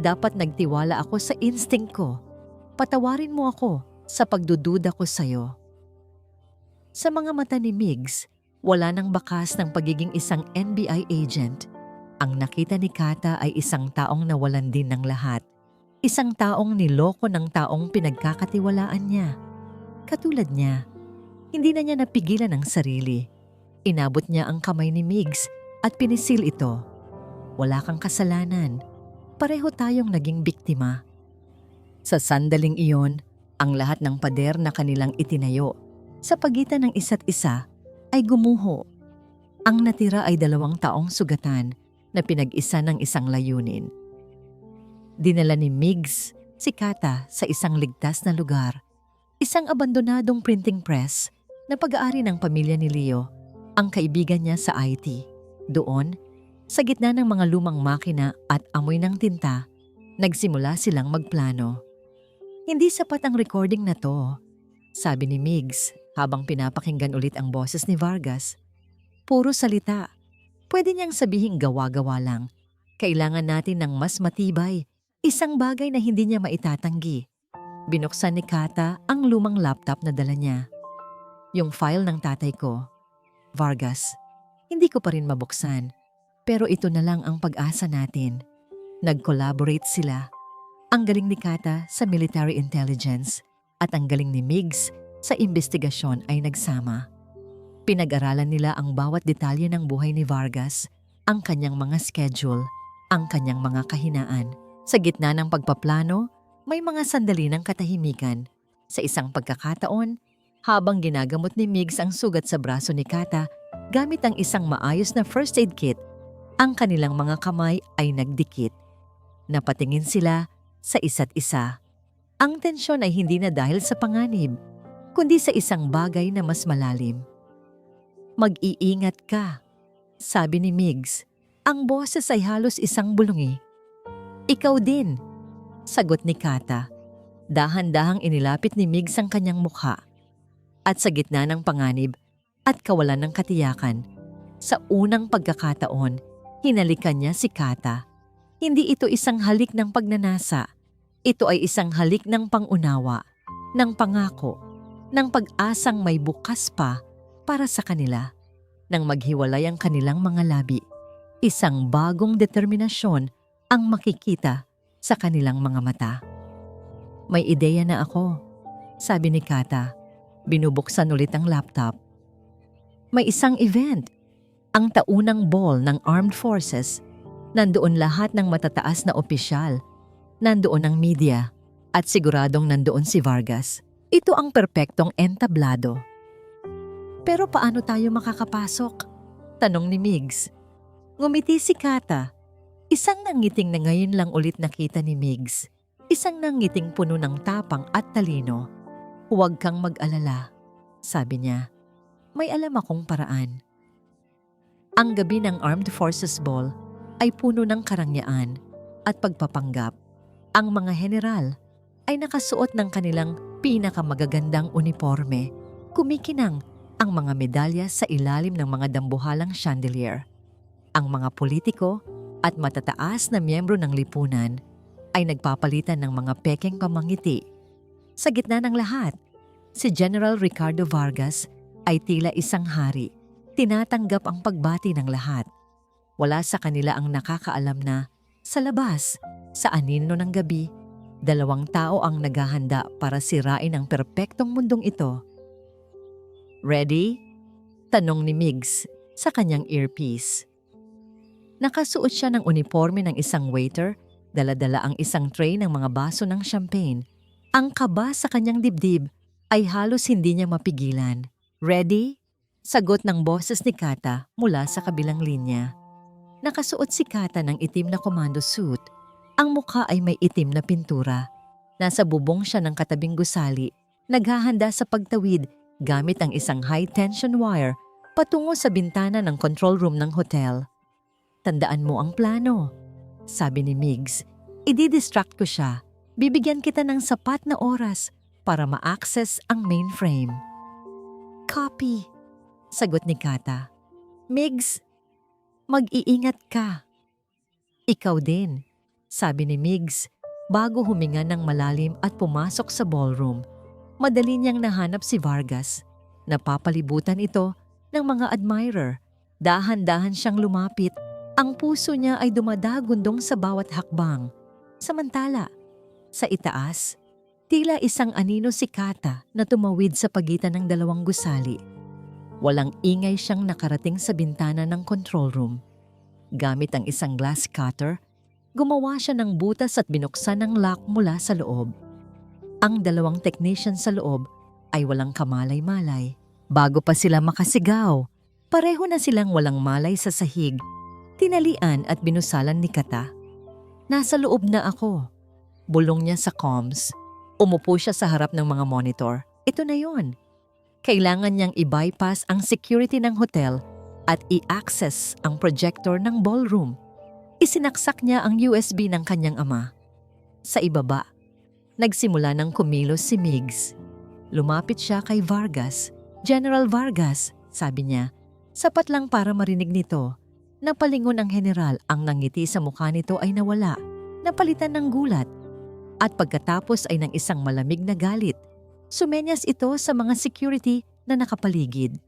Dapat nagtiwala ako sa instinct ko. Patawarin mo ako sa pagdududa ko sa'yo." Sa mga mata ni Migs, wala nang bakas ng pagiging isang NBI agent. Ang nakita ni Kata ay isang taong nawalan din ng lahat. Isang taong niloko ng taong pinagkakatiwalaan niya. Katulad niya, hindi na niya napigilan ang sarili. Inabot niya ang kamay ni Migs at pinisil ito. "Wala kang kasalanan. Pareho tayong naging biktima." Sa sandaling iyon, ang lahat ng pader na kanilang itinayo sa pagitan ng isa't isa ay gumuho. Ang natira ay 2 taong sugatan na pinag-isa ng isang layunin. Dinala ni Migs si Kata sa isang ligtas na lugar, isang abandonadong printing press na pag-aari ng pamilya ni Leo, ang kaibigan niya sa IT. Doon, sa gitna ng mga lumang makina at amoy ng tinta, nagsimula silang magplano. "Hindi sapat ang recording na to," sabi ni Migs habang pinapakinggan ulit ang boses ni Vargas. "Puro salita. Pwede niyang sabihing gawa-gawa lang. Kailangan natin ng mas matibay, isang bagay na hindi niya maitatanggi." Binuksan ni Kata ang lumang laptop na dala niya. "Yung file ng tatay ko, Vargas, hindi ko pa rin mabuksan. Pero ito na lang ang pag-asa natin." Nag-collaborate sila. Ang galing ni Kata sa military intelligence at ang galing ni Migs sa investigasyon ay nagsama. Pinag-aralan nila ang bawat detalye ng buhay ni Vargas, ang kanyang mga schedule, ang kanyang mga kahinaan. Sa gitna ng pagpaplano, may mga sandali ng katahimikan. Sa isang pagkakataon, habang ginagamot ni Migs ang sugat sa braso ni Kata gamit ang isang maayos na first aid kit, ang kanilang mga kamay ay nagdikit. Napatingin sila sa isa't isa. Ang tensyon ay hindi na dahil sa panganib, kundi sa isang bagay na mas malalim. "Mag-iingat ka," sabi ni Migs. Ang boses ay halos isang bulungi. Ikaw din, sagot ni Kata. Dahan-dahang inilapit ni Migs ang kanyang mukha. At sa gitna ng panganib at kawalan ng katiyakan, sa unang pagkakataon, hinalikan niya si Kata. Hindi ito isang halik ng pagnanasa. Ito ay isang halik ng pangunawa, ng pangako, ng pag-asang may bukas pa para sa kanila. Nang maghiwalay ang kanilang mga labi, isang bagong determinasyon ang makikita sa kanilang mga mata. May ideya na ako, sabi ni Kata. Binubuksan ulit ang laptop. May isang event, ang taunang ball ng Armed Forces. Nandoon lahat ng matataas na opisyal. Nandoon ang media at siguradong nandoon si Vargas. Ito ang perpektong entablado. Pero paano tayo makakapasok? Tanong ni Migs. Ngumiti si Kata. Isang nangiting na ngayon lang ulit nakita ni Migs. Isang nangiting puno ng tapang at talino. Huwag kang mag-alala, sabi niya. May alam akong paraan. Ang gabi ng Armed Forces Ball ay puno ng karangyaan at pagpapanggap. Ang mga general ay nakasuot ng kanilang pinakamagagandang uniforme. Kumikinang ang mga medalya sa ilalim ng mga dambuhalang chandelier. Ang mga politiko at matataas na miyembro ng lipunan ay nagpapalitan ng mga pekeng pamangiti. Sa gitna ng lahat, si General Ricardo Vargas ay tila isang hari. Tinatanggap ang pagbati ng lahat. Wala sa kanila ang nakakaalam na, sa labas, sa anino ng gabi, 2 tao ang naghahanda para sirain ang perpektong mundong ito. Ready? Tanong ni Migs sa kanyang earpiece. Nakasuot siya ng uniforme ng isang waiter, dala-dala ang isang tray ng mga baso ng champagne. Ang kaba sa kanyang dibdib ay halos hindi niya mapigilan. Ready? Sagot ng boses ni Kata mula sa kabilang linya. Nakasuot si Kata ng itim na commando suit. Ang mukha ay may itim na pintura. Nasa bubong siya ng katabing gusali, naghahanda sa pagtawid gamit ang isang high-tension wire patungo sa bintana ng control room ng hotel. Tandaan mo ang plano, sabi ni Migs. Idi-distract ko siya. Bibigyan kita ng sapat na oras para ma-access ang mainframe. Copy, sagot ni Kata. Migs, mag-iingat ka. Ikaw din, sabi ni Migs bago huminga ng malalim at pumasok sa ballroom. Madali niyang nahanap si Vargas. Napapalibutan ito ng mga admirer. Dahan-dahan siyang lumapit. Ang puso niya ay dumadagundong sa bawat hakbang. Samantala, sa itaas, tila isang anino si Kata na tumawid sa pagitan ng 2 gusali. Walang ingay siyang nakarating sa bintana ng control room. Gamit ang isang glass cutter, gumawa siya ng butas at binuksan ang lock mula sa loob. Ang 2 technician sa loob ay walang kamalay-malay. Bago pa sila makasigaw, pareho na silang walang malay sa sahig. Tinalian at binusalan ni Kata. Nasa loob na ako. Bulong niya sa comms. Umupo siya sa harap ng mga monitor. Ito na yon. Kailangan niyang i-bypass ang security ng hotel at i-access ang projector ng ballroom. Isinaksak niya ang USB ng kanyang ama. Sa ibaba, nagsimula ng kumilos si Migs. Lumapit siya kay Vargas. General Vargas, sabi niya. Sapat lang para marinig nito. Napalingon ang general, ang nangiti sa mukha nito ay nawala. Napalitan ng gulat. At pagkatapos ay ng isang malamig na galit. Sumenyas ito sa mga security na nakapaligid.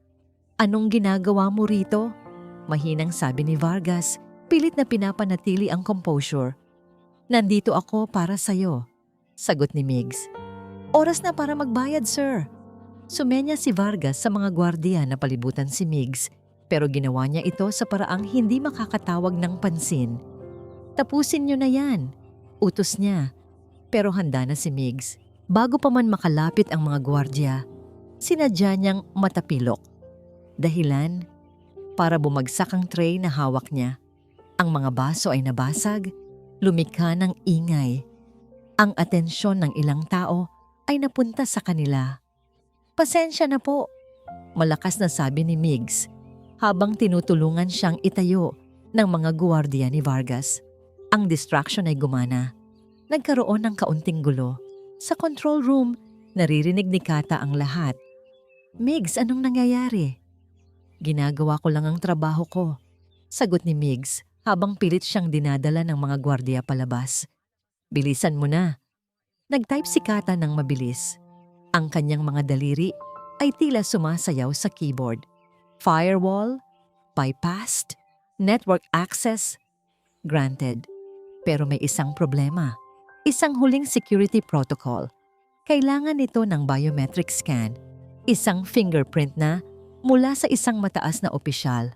Anong ginagawa mo rito? Mahinang sabi ni Vargas, pilit na pinapanatili ang composure. Nandito ako para sa'yo, sagot ni Migs. Oras na para magbayad, sir. Sumenyas si Vargas sa mga gwardiya na palibutan si Migs, pero ginawa niya ito sa paraang hindi makakatawag ng pansin. Tapusin niyo na yan, utos niya. Pero handa na si Migs. Bago pa man makalapit ang mga gwardiya, sinadya niyang matapilok. Dahilan, para bumagsak ang tray na hawak niya. Ang mga baso ay nabasag, lumikha ng ingay. Ang atensyon ng ilang tao ay napunta sa kanila. Pasensya na po, malakas na sabi ni Migs habang tinutulungan siyang itayo ng mga guwardiya ni Vargas. Ang distraction ay gumana. Nagkaroon ng kaunting gulo. Sa control room, naririnig ni Kata ang lahat. "Migs, anong nangyayari?" "Ginagawa ko lang ang trabaho ko," sagot ni Migs habang pilit siyang dinadala ng mga gwardiya palabas. "Bilisan mo na." Nag-type si Kata ng mabilis. Ang kanyang mga daliri ay tila sumasayaw sa keyboard. Firewall, bypassed, network access, granted. Pero may isang problema. Isang huling security protocol. Kailangan nito ng biometric scan. Isang fingerprint na mula sa isang mataas na opisyal.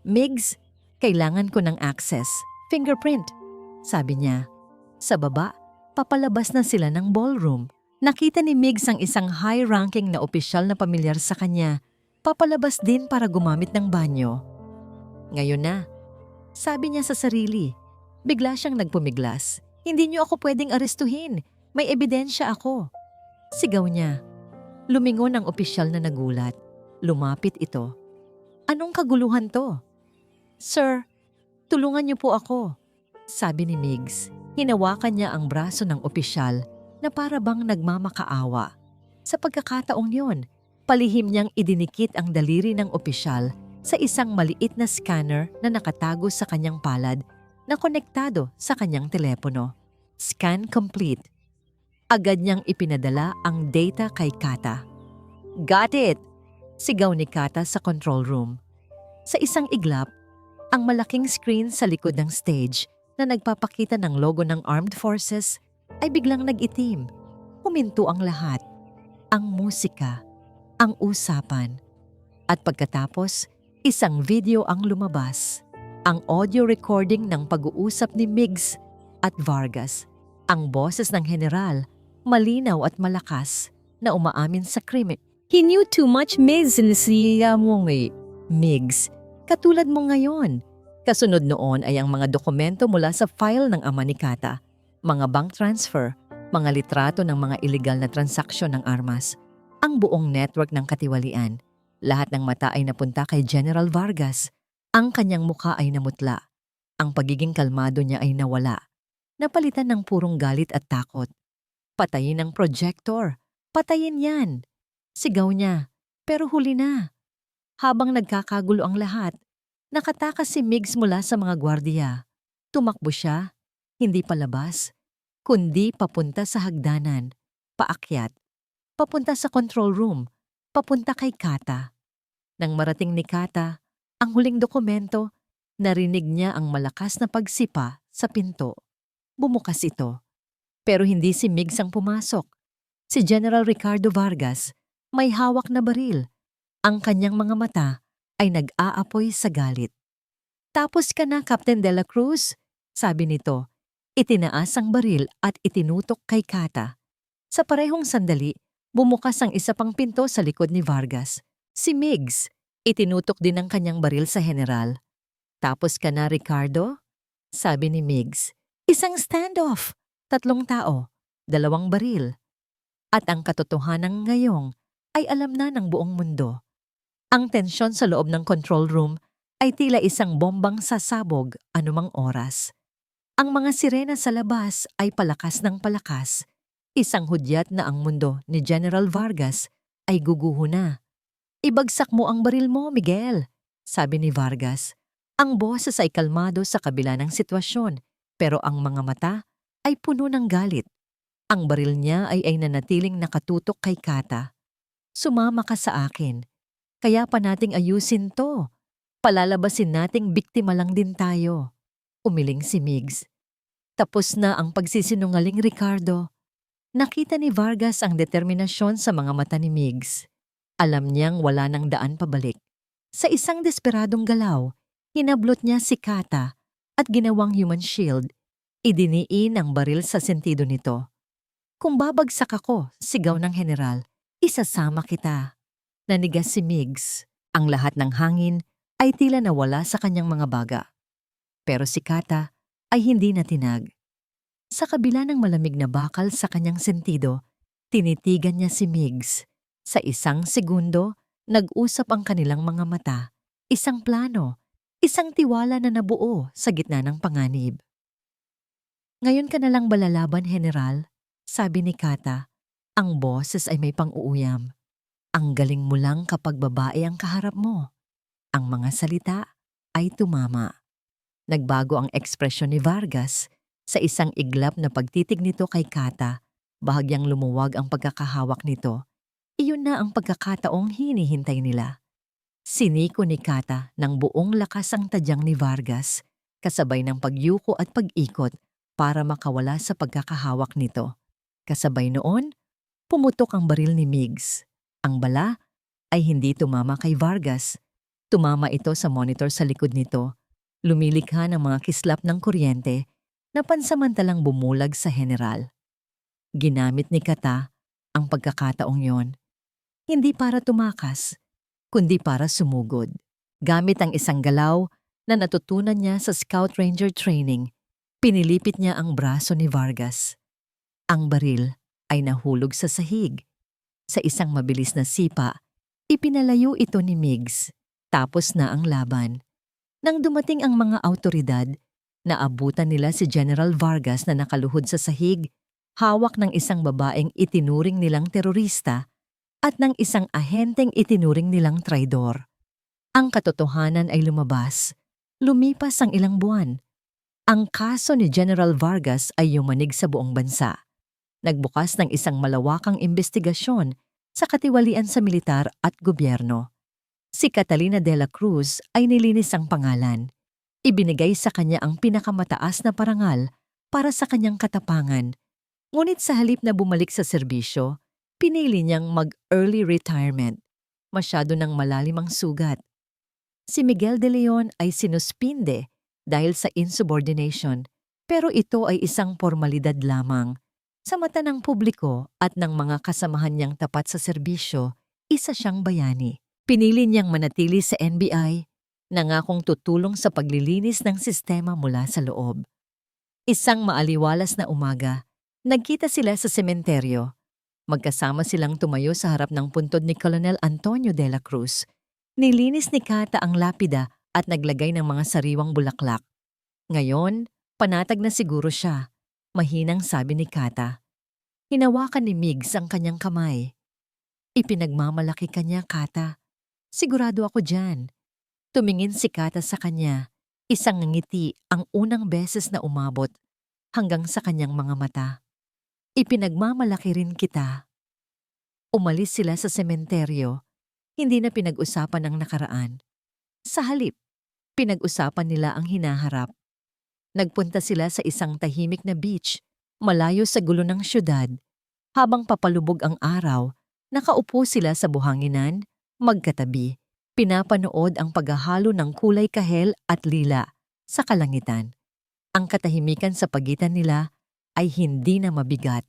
"Migs, kailangan ko ng access. Fingerprint," sabi niya. Sa baba, papalabas na sila ng ballroom. Nakita ni Migs ang isang high-ranking na opisyal na pamilyar sa kanya. Papalabas din para gumamit ng banyo. "Ngayon na," sabi niya sa sarili. Bigla siyang nagpumiglas. "Hindi niyo ako pwedeng arestuhin. May ebidensya ako." Sigaw niya. Lumingon ang opisyal na nagulat. Lumapit ito. "Anong kaguluhan to?" "Sir, tulungan niyo po ako," sabi ni Migs. Hinawakan niya ang braso ng opisyal na para bang nagmamakaawa. Sa pagkakataong yon, palihim niyang idinikit ang daliri ng opisyal sa isang maliit na scanner na nakatago sa kanyang palad na konektado sa kanyang telepono. Scan complete. Agad niyang ipinadala ang data kay Kata. "Got it!" sigaw ni Kata sa control room. Sa isang iglap, ang malaking screen sa likod ng stage na nagpapakita ng logo ng Armed Forces ay biglang nag-itim. Huminto ang lahat. Ang musika, ang usapan. At pagkatapos, isang video ang lumabas. Ang audio recording ng pag-uusap ni Migs at Vargas. Ang boses ng general, malinaw at malakas, na umaamin sa krimen. He knew too much, Miss, and siya mo eh. "Migs, katulad mo ngayon." Kasunod noon ay ang mga dokumento mula sa file ng ama ni Kata. Mga bank transfer, mga litrato ng mga illegal na transaksyon ng armas, ang buong network ng katiwalian. Lahat ng mata ay napunta kay General Vargas. Ang kanyang mukha ay namutla. Ang pagiging kalmado niya ay nawala. Napalitan ng purong galit at takot. "Patayin ang projector! Patayin yan!" Sigaw niya, pero huli na. Habang nagkakagulo ang lahat, nakatakas si Migs mula sa mga gwardiya. Tumakbo siya, hindi palabas, kundi papunta sa hagdanan, paakyat, papunta sa control room, papunta kay Kata. Nang marating ni Kata ang huling dokumento, narinig niya ang malakas na pagsipa sa pinto. Bumukas ito. Pero hindi si Migs ang pumasok. Si General Ricardo Vargas, may hawak na baril. Ang kanyang mga mata ay nag-aapoy sa galit. "Tapos ka na, Captain De La Cruz," sabi nito. Itinaas ang baril at itinutok kay Kata. Sa parehong sandali, bumukas ang isa pang pinto sa likod ni Vargas. Si Migs, itinutok din ang kanyang baril sa general. "Tapos ka na, Ricardo?" sabi ni Migs. Isang standoff, 3 tao, 2 baril. At ang katotohanan ngayong ay alam na ng buong mundo. Ang tensyon sa loob ng control room ay tila isang bombang sasabog anumang oras. Ang mga sirena sa labas ay palakas ng palakas. Isang hudyat na ang mundo ni General Vargas ay guguho na. "Ibagsak mo ang baril mo, Miguel," sabi ni Vargas. Ang boses ay kalmado sa kabila ng sitwasyon, pero ang mga mata ay puno ng galit. Ang baril niya ay nanatiling nakatutok kay Kata. "Sumama ka sa akin. Kaya pa nating ayusin to. Palalabasin nating biktima lang din tayo." Umiling si Migs. "Tapos na ang pagsisinungaling, Ricardo." Nakita ni Vargas ang determinasyon sa mga mata ni Migs. Alam niyang wala nang daan pabalik. Sa isang desperadong galaw, hinablot niya si Kata at ginawang human shield. Idiniin ang baril sa sentido nito. "Kung babagsak ako," sigaw ng general, "isasama kita." Nanigas si Migs. Ang lahat ng hangin ay tila nawala sa kanyang mga baga. Pero si Kata ay hindi natinag. Sa kabila ng malamig na bakal sa kanyang sentido, tinitigan niya si Migs. Sa isang segundo, nag-usap ang kanilang mga mata. Isang plano, Isang tiwala na nabuo sa gitna ng panganib. Ngayon ka na lang ba lalaban, General? Sabi ni Kata. Ang boses ay may pang-uuyam. Ang galing mo lang kapag babae ang kaharap mo. Ang mga salita ay tumama. Nagbago ang ekspresyon ni Vargas sa isang iglap na pagtitig nito kay Kata. Bahagyang lumuwag ang pagkakahawak nito. Iyon na ang pagkakataong hinihintay nila. Siniko ni Kata ng buong lakas ang tadyang ni Vargas, kasabay ng pagyuko at pag-ikot para makawala sa pagkakahawak nito. Kasabay noon, pumutok ang baril ni Migs. Ang bala ay hindi tumama kay Vargas. Tumama ito sa monitor sa likod nito. Lumilikha ng mga kislap ng kuryente na pansamantalang bumulag sa general. Ginamit ni Kata ang pagkakataong yon, hindi para tumakas, kundi para sumugod. Gamit ang isang galaw na natutunan niya sa Scout Ranger training, pinilipit niya ang braso ni Vargas. Ang baril ay nahulog sa sahig. Sa isang mabilis na sipa, ipinalayo ito ni Migs. Tapos na ang laban. Nang dumating ang mga awtoridad, naabutan nila si General Vargas na nakaluhod sa sahig, hawak ng isang babaeng itinuring nilang terorista at ng isang ahenteng itinuring nilang traidor. Ang katotohanan ay lumabas. Lumipas ang ilang buwan. Ang kaso ni General Vargas ay yumanig sa buong bansa. Nagbukas ng isang malawakang investigasyon sa katiwalian sa militar at gobyerno. Si Catalina de la Cruz ay nilinis ang pangalan. Ibinigay sa kanya ang pinakamataas na parangal para sa kanyang katapangan. Ngunit sa halip na bumalik sa serbisyo, pinili niyang mag-early retirement. Masyado ng malalim ang sugat. Si Miguel de Leon ay sinuspinde dahil sa insubordination, pero ito ay isang formalidad lamang. Sa mata ng publiko at ng mga kasamahan niyang tapat sa serbisyo, isa siyang bayani. Pinili niyang manatili sa NBI, nangakong tutulong sa paglilinis ng sistema mula sa loob. Isang maaliwalas na umaga, nagkita sila sa sementeryo. Magkasama silang tumayo sa harap ng puntod ni Colonel Antonio de la Cruz. Nilinis ni Kata ang lapida at naglagay ng mga sariwang bulaklak. Ngayon, panatag na siguro siya. Mahinang sabi ni Kata. Hinawakan ni Migs ang kanyang kamay. Ipinagmamalaki kanya, Kata. Sigurado ako dyan. Tumingin si Kata sa kanya. Isang ngiti ang unang beses na umabot hanggang sa kanyang mga mata. Ipinagmamalaki rin kita. Umalis sila sa sementeryo. Hindi na pinag-usapan ang nakaraan. Sa halip, pinag-usapan nila ang hinaharap. Nagpunta sila sa isang tahimik na beach, malayo sa gulo ng syudad. Habang papalubog ang araw, nakaupo sila sa buhanginan, magkatabi. Pinapanood ang paghahalo ng kulay kahel at lila sa kalangitan. Ang katahimikan sa pagitan nila ay hindi na mabigat.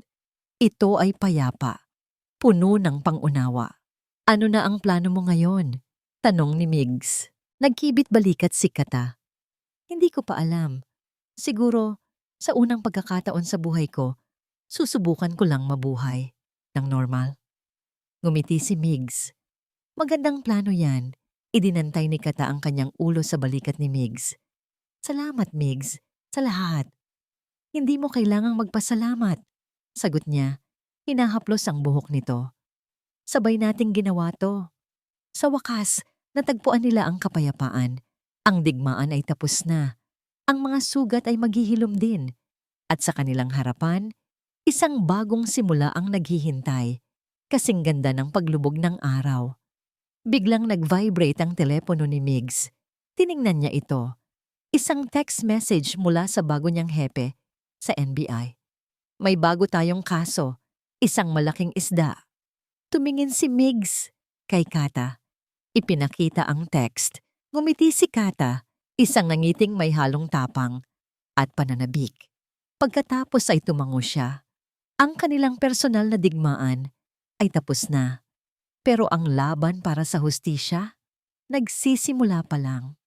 Ito ay payapa, puno ng pangunawa. Ano na ang plano mo ngayon? Tanong ni Migs. Nagkibit balikat si Kata. Hindi ko pa alam. Siguro, sa unang pagkakataon sa buhay ko, susubukan ko lang mabuhay ng normal. Ngumiti si Migs. Magandang plano yan. Idinantay ni Kata ang kanyang ulo sa balikat ni Migs. Salamat, Migs, sa lahat. Hindi mo kailangang magpasalamat. Sagot niya, hinahaplos ang buhok nito. Sabay nating ginawa to. Sa wakas, natagpuan nila ang kapayapaan. Ang digmaan ay tapos na. Ang mga sugat ay maghihilom din. At sa kanilang harapan, isang bagong simula ang naghihintay. Kasing ganda ng paglubog ng araw. Biglang nag-vibrate ang telepono ni Migs. Tiningnan niya ito. Isang text message mula sa bago niyang hepe sa NBI. May bago tayong kaso, isang malaking isda. Tumingin si Migs kay Kata. Ipinakita ang text. Ngumiti si Kata, isang nangiting may halong tapang at pananabik. Pagkatapos ay tumango siya. Ang kanilang personal na digmaan ay tapos na. Pero ang laban para sa hustisya, nagsisimula pa lang.